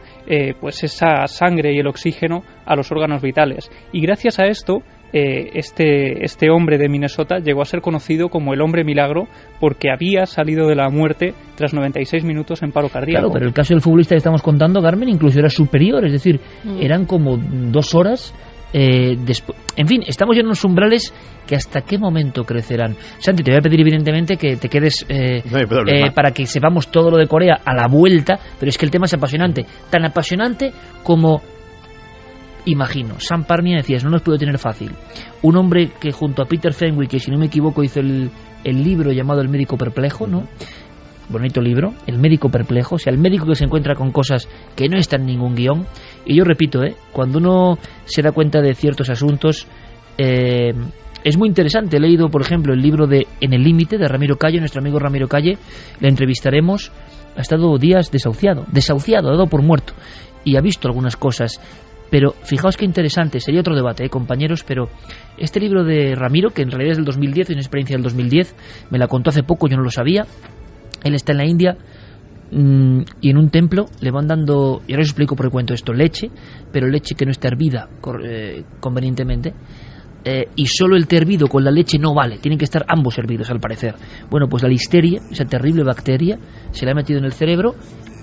pues esa sangre y el oxígeno a los órganos vitales, y gracias a esto este hombre de Minnesota llegó a ser conocido como el hombre milagro, porque había salido de la muerte tras 96 minutos en paro cardíaco. Claro, pero el caso del futbolista que estamos contando, Carmen, incluso era superior, es decir, eran como 2 horas después. En fin, estamos ya en unos umbrales que hasta qué momento crecerán. Santi, te voy a pedir evidentemente que te quedes no hay problema, para que sepamos todo lo de Corea a la vuelta, pero es que el tema es apasionante, tan apasionante como... Imagino, Sam Parnia, decías, no nos puede tener fácil. Un hombre que junto a Peter Fenwick, que si no me equivoco hizo el libro llamado El médico perplejo, ¿no? Bonito libro, El médico perplejo, o sea, el médico que se encuentra con cosas que no están en ningún guión. Y yo repito, cuando uno se da cuenta de ciertos asuntos, es muy interesante. He leído, por ejemplo, el libro de En el límite, de Ramiro Calle, nuestro amigo Ramiro Calle, le entrevistaremos. Ha estado días desahuciado, dado por muerto, y ha visto algunas cosas. Pero fijaos qué interesante, sería otro debate, compañeros, pero este libro de Ramiro, que en realidad es del 2010, es una experiencia del 2010, me la contó hace poco, yo no lo sabía. Él está en la India y en un templo le van dando, y ahora os explico por qué cuento esto, leche, pero leche que no está hervida convenientemente, y solo el té hervido con la leche no vale, tienen que estar ambos hervidos al parecer. Bueno, pues la listeria, esa terrible bacteria, se le ha metido en el cerebro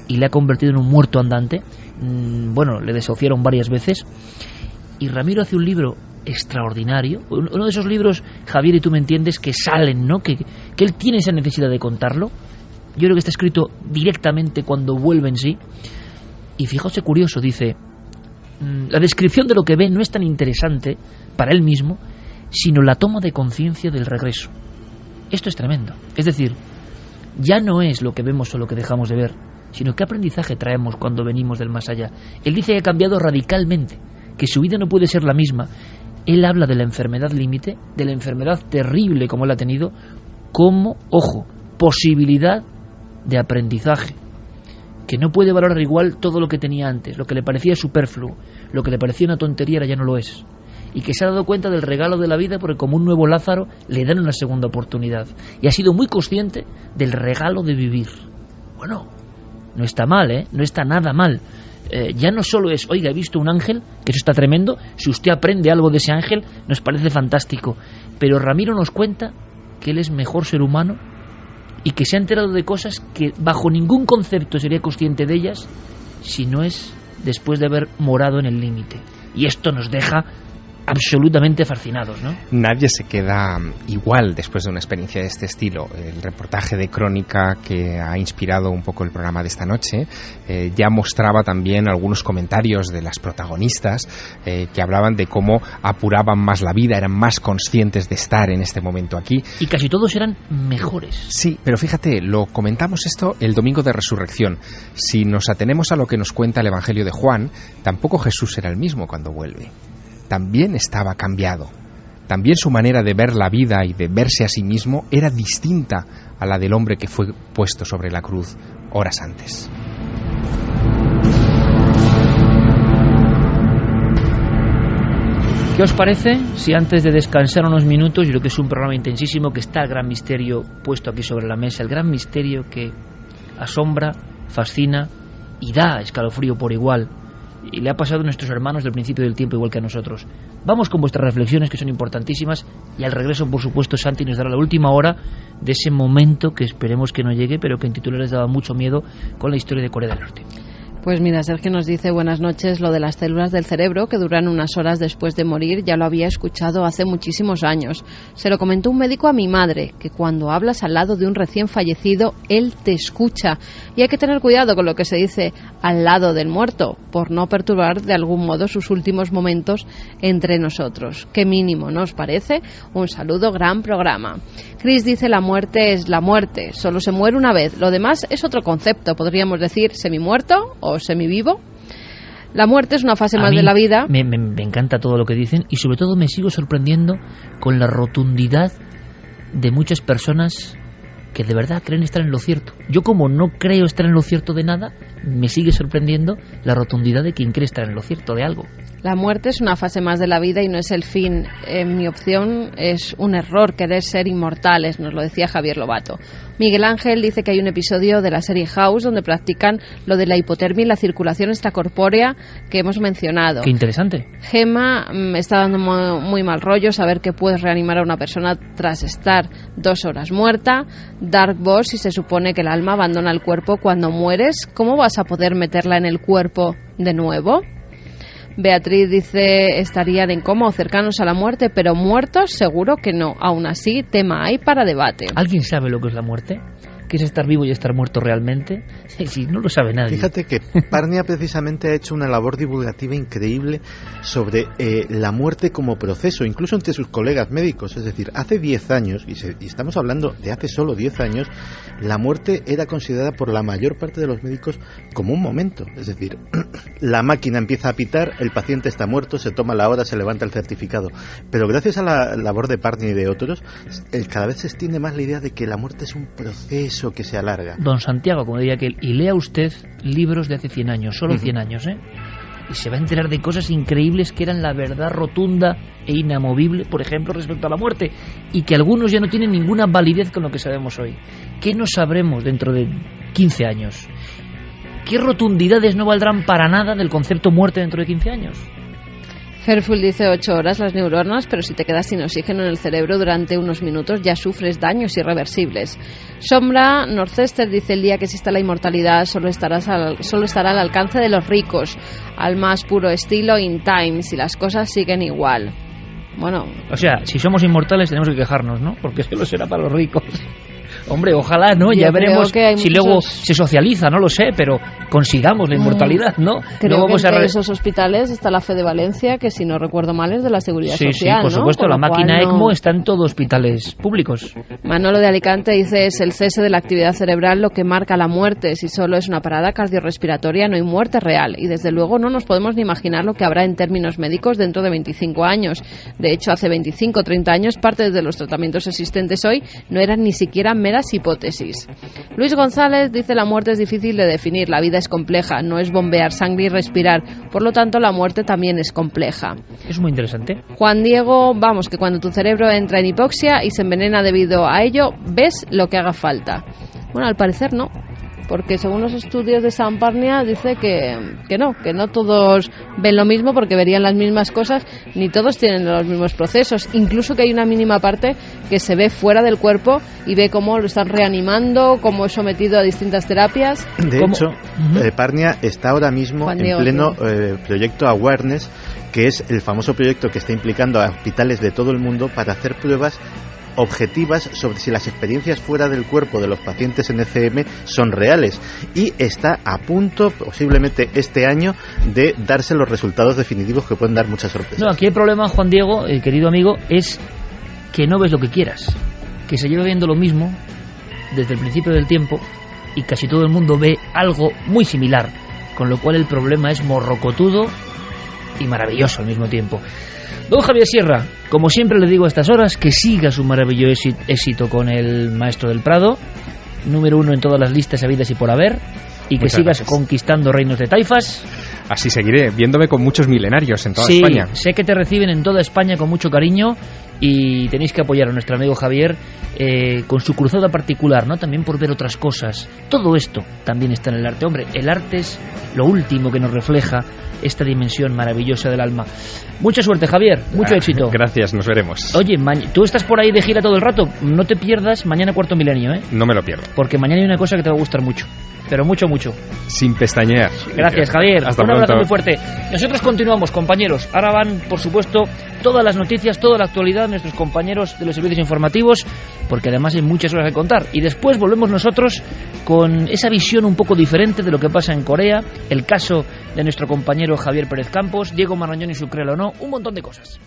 y le ha convertido en un muerto andante. Bueno, le desahuciaron varias veces, y Ramiro hace un libro extraordinario, uno de esos libros, Javier, y tú me entiendes, que salen, ¿no? Que él tiene esa necesidad de contarlo. Yo creo que está escrito directamente cuando vuelve en sí, y fijaos qué curioso, dice, la descripción de lo que ve no es tan interesante para él mismo, sino la toma de conciencia del regreso. Esto es tremendo, es decir, ya no es lo que vemos o lo que dejamos de ver, sino qué aprendizaje traemos cuando venimos del más allá. Él dice que ha cambiado radicalmente, que su vida no puede ser la misma, él habla de la enfermedad límite, de la enfermedad terrible como él ha tenido, como, ojo, posibilidad de aprendizaje, que no puede valorar igual todo lo que tenía antes, lo que le parecía superfluo, lo que le parecía una tontería ahora ya no lo es, y que se ha dado cuenta del regalo de la vida porque como un nuevo Lázaro le dan una segunda oportunidad, y ha sido muy consciente del regalo de vivir. Bueno, no está mal, no está nada mal. Ya no solo es, oiga, he visto un ángel, que eso está tremendo, si usted aprende algo de ese ángel nos parece fantástico, pero Ramiro nos cuenta que él es mejor ser humano y que se ha enterado de cosas que bajo ningún concepto sería consciente de ellas si no es después de haber morado en el límite. Y esto nos deja absolutamente fascinados, ¿no? Nadie se queda igual después de una experiencia de este estilo. El reportaje de Crónica que ha inspirado un poco el programa de esta noche ya mostraba también algunos comentarios de las protagonistas que hablaban de cómo apuraban más la vida, eran más conscientes de estar en este momento aquí. Y casi todos eran mejores. Sí, pero fíjate, lo comentamos esto el domingo de Resurrección. Si nos atenemos a lo que nos cuenta el Evangelio de Juan, tampoco Jesús era el mismo cuando vuelve. También estaba cambiado. También su manera de ver la vida y de verse a sí mismo era distinta a la del hombre que fue puesto sobre la cruz horas antes. ¿Qué os parece si antes de descansar unos minutos, yo creo que es un programa intensísimo, que está el gran misterio puesto aquí sobre la mesa, el gran misterio que asombra, fascina y da escalofrío por igual, y le ha pasado a nuestros hermanos del principio del tiempo igual que a nosotros? Vamos con vuestras reflexiones, que son importantísimas, y al regreso, por supuesto, Santi nos dará la última hora de ese momento que esperemos que no llegue, pero que en titulares daba mucho miedo, con la historia de Corea del Norte. Pues mira, Sergio nos dice, buenas noches, lo de las células del cerebro que duran unas horas después de morir ya lo había escuchado hace muchísimos años. Se lo comentó un médico a mi madre, que cuando hablas al lado de un recién fallecido, él te escucha. Y hay que tener cuidado con lo que se dice al lado del muerto, por no perturbar de algún modo sus últimos momentos entre nosotros. Qué mínimo, ¿no os parece? Un saludo, gran programa. Chris dice, la muerte es la muerte, solo se muere una vez, lo demás es otro concepto, podríamos decir semimuerto o semivivo. La muerte es una fase más de la vida. Me encanta todo lo que dicen, y sobre todo me sigo sorprendiendo con la rotundidad de muchas personas que de verdad creen estar en lo cierto. Yo, como no creo estar en lo cierto de nada, me sigue sorprendiendo la rotundidad de quien cree estar en lo cierto de algo. La muerte es una fase más de la vida y no es el fin. Mi opción es un error querer ser inmortales, nos lo decía Javier Lobato. Miguel Ángel dice que hay un episodio de la serie House donde practican lo de la hipotermia y la circulación extracorpórea que hemos mencionado. Qué interesante. Gemma, me está dando muy mal rollo saber que puedes reanimar a una persona tras estar 2 horas muerta. Dark Boss, si se supone que el alma abandona el cuerpo cuando mueres, ¿cómo vas a poder meterla en el cuerpo de nuevo? Beatriz dice, estarían en coma o cercanos a la muerte, pero muertos seguro que no. Aún así, tema hay para debate. ¿Alguien sabe lo que es la muerte? ¿Qué es estar vivo y estar muerto realmente? Sí, no lo sabe nadie. Fíjate que Parnia precisamente ha hecho una labor divulgativa increíble sobre la muerte como proceso, incluso entre sus colegas médicos. Es decir, hace 10 años, y estamos hablando de hace solo 10 años, la muerte era considerada por la mayor parte de los médicos como un momento. Es decir, la máquina empieza a pitar, el paciente está muerto, se toma la hora, se levanta el certificado. Pero gracias a la labor de Parnia y de otros, cada vez se extiende más la idea de que la muerte es un proceso que se alarga. Don Santiago, como diría aquel, y lea usted libros de hace 100 años, solo 100 años, y se va a enterar de cosas increíbles que eran la verdad rotunda e inamovible, por ejemplo, respecto a la muerte, y que algunos ya no tienen ninguna validez con lo que sabemos hoy. ¿Qué no sabremos dentro de 15 años? ¿Qué rotundidades no valdrán para nada del concepto muerte dentro de 15 años? Fairfield dice 8 horas las neuronas, pero si te quedas sin oxígeno en el cerebro durante unos minutos ya sufres daños irreversibles. Sombra Northester dice, el día que exista la inmortalidad solo estará al alcance de los ricos, al más puro estilo In Time, si las cosas siguen igual. Bueno, o sea, si somos inmortales tenemos que quejarnos, ¿no? Porque solo será para los ricos. Hombre, ojalá, ¿no? Ya veremos si luego se socializa, no lo sé, pero consigamos la inmortalidad, ¿no? Creo que entre esos hospitales está la Fe de Valencia, que si no recuerdo mal es de la Seguridad Social, sí, por supuesto, la máquina ECMO está en todos hospitales públicos. Manolo de Alicante dice, es el cese de la actividad cerebral lo que marca la muerte. Si solo es una parada cardiorrespiratoria, no hay muerte real. Y desde luego no nos podemos ni imaginar lo que habrá en términos médicos dentro de 25 años. De hecho, hace 25 o 30 años, parte de los tratamientos existentes hoy no eran ni siquiera meras hipótesis. Luis González dice, la muerte es difícil de definir, la vida es compleja, no es bombear sangre y respirar, por lo tanto la muerte también es compleja. Es muy interesante. Juan Diego, vamos, que cuando tu cerebro entra en hipoxia y se envenena debido a ello, ves lo que haga falta. Bueno, al parecer no, porque según los estudios de Sant Parnia dice que no todos ven lo mismo porque verían las mismas cosas, ni todos tienen los mismos procesos, incluso que hay una mínima parte que se ve fuera del cuerpo y ve cómo lo están reanimando, cómo es sometido a distintas terapias. De hecho, Parnia está ahora mismo en pleno proyecto Awareness, que es el famoso proyecto que está implicando a hospitales de todo el mundo para hacer pruebas objetivas sobre si las experiencias fuera del cuerpo de los pacientes en ECM son reales, y está a punto, posiblemente este año, de darse los resultados definitivos que pueden dar muchas sorpresas. No, aquí el problema, Juan Diego, querido amigo, es que no ves lo que quieras, que se lleva viendo lo mismo desde el principio del tiempo y casi todo el mundo ve algo muy similar, con lo cual el problema es morrocotudo y maravilloso al mismo tiempo. Don Javier Sierra, como siempre le digo a estas horas, que siga su maravilloso éxito con el Maestro del Prado, número 1 en todas las listas habidas y por haber, y que sigas conquistando reinos de taifas. Así seguiré, viéndome con muchos milenarios en toda España. Sí, sé que te reciben en toda España con mucho cariño y tenéis que apoyar a nuestro amigo Javier con su cruzada particular, ¿no? También por ver otras cosas. Todo esto también está en el arte. Hombre, el arte es lo último que nos refleja esta dimensión maravillosa del alma. Mucha suerte, Javier, mucho éxito. Gracias, nos veremos. Oye, tú estás por ahí de gira todo el rato, no te pierdas mañana Cuarto Milenio, ¿eh? No me lo pierdo. Porque mañana hay una cosa que te va a gustar mucho. Pero mucho, mucho. Sin pestañear. Gracias, Javier. Hasta un abrazo pronto. muy fuerte. Nosotros continuamos, compañeros. Ahora van, por supuesto, todas las noticias, toda la actualidad, nuestros compañeros de los servicios informativos, porque además hay muchas horas que contar. Y después volvemos nosotros con esa visión un poco diferente de lo que pasa en Corea, el caso de nuestro compañero Javier Pérez Campos, Diego Marañón y su Créelo o no, un montón de cosas.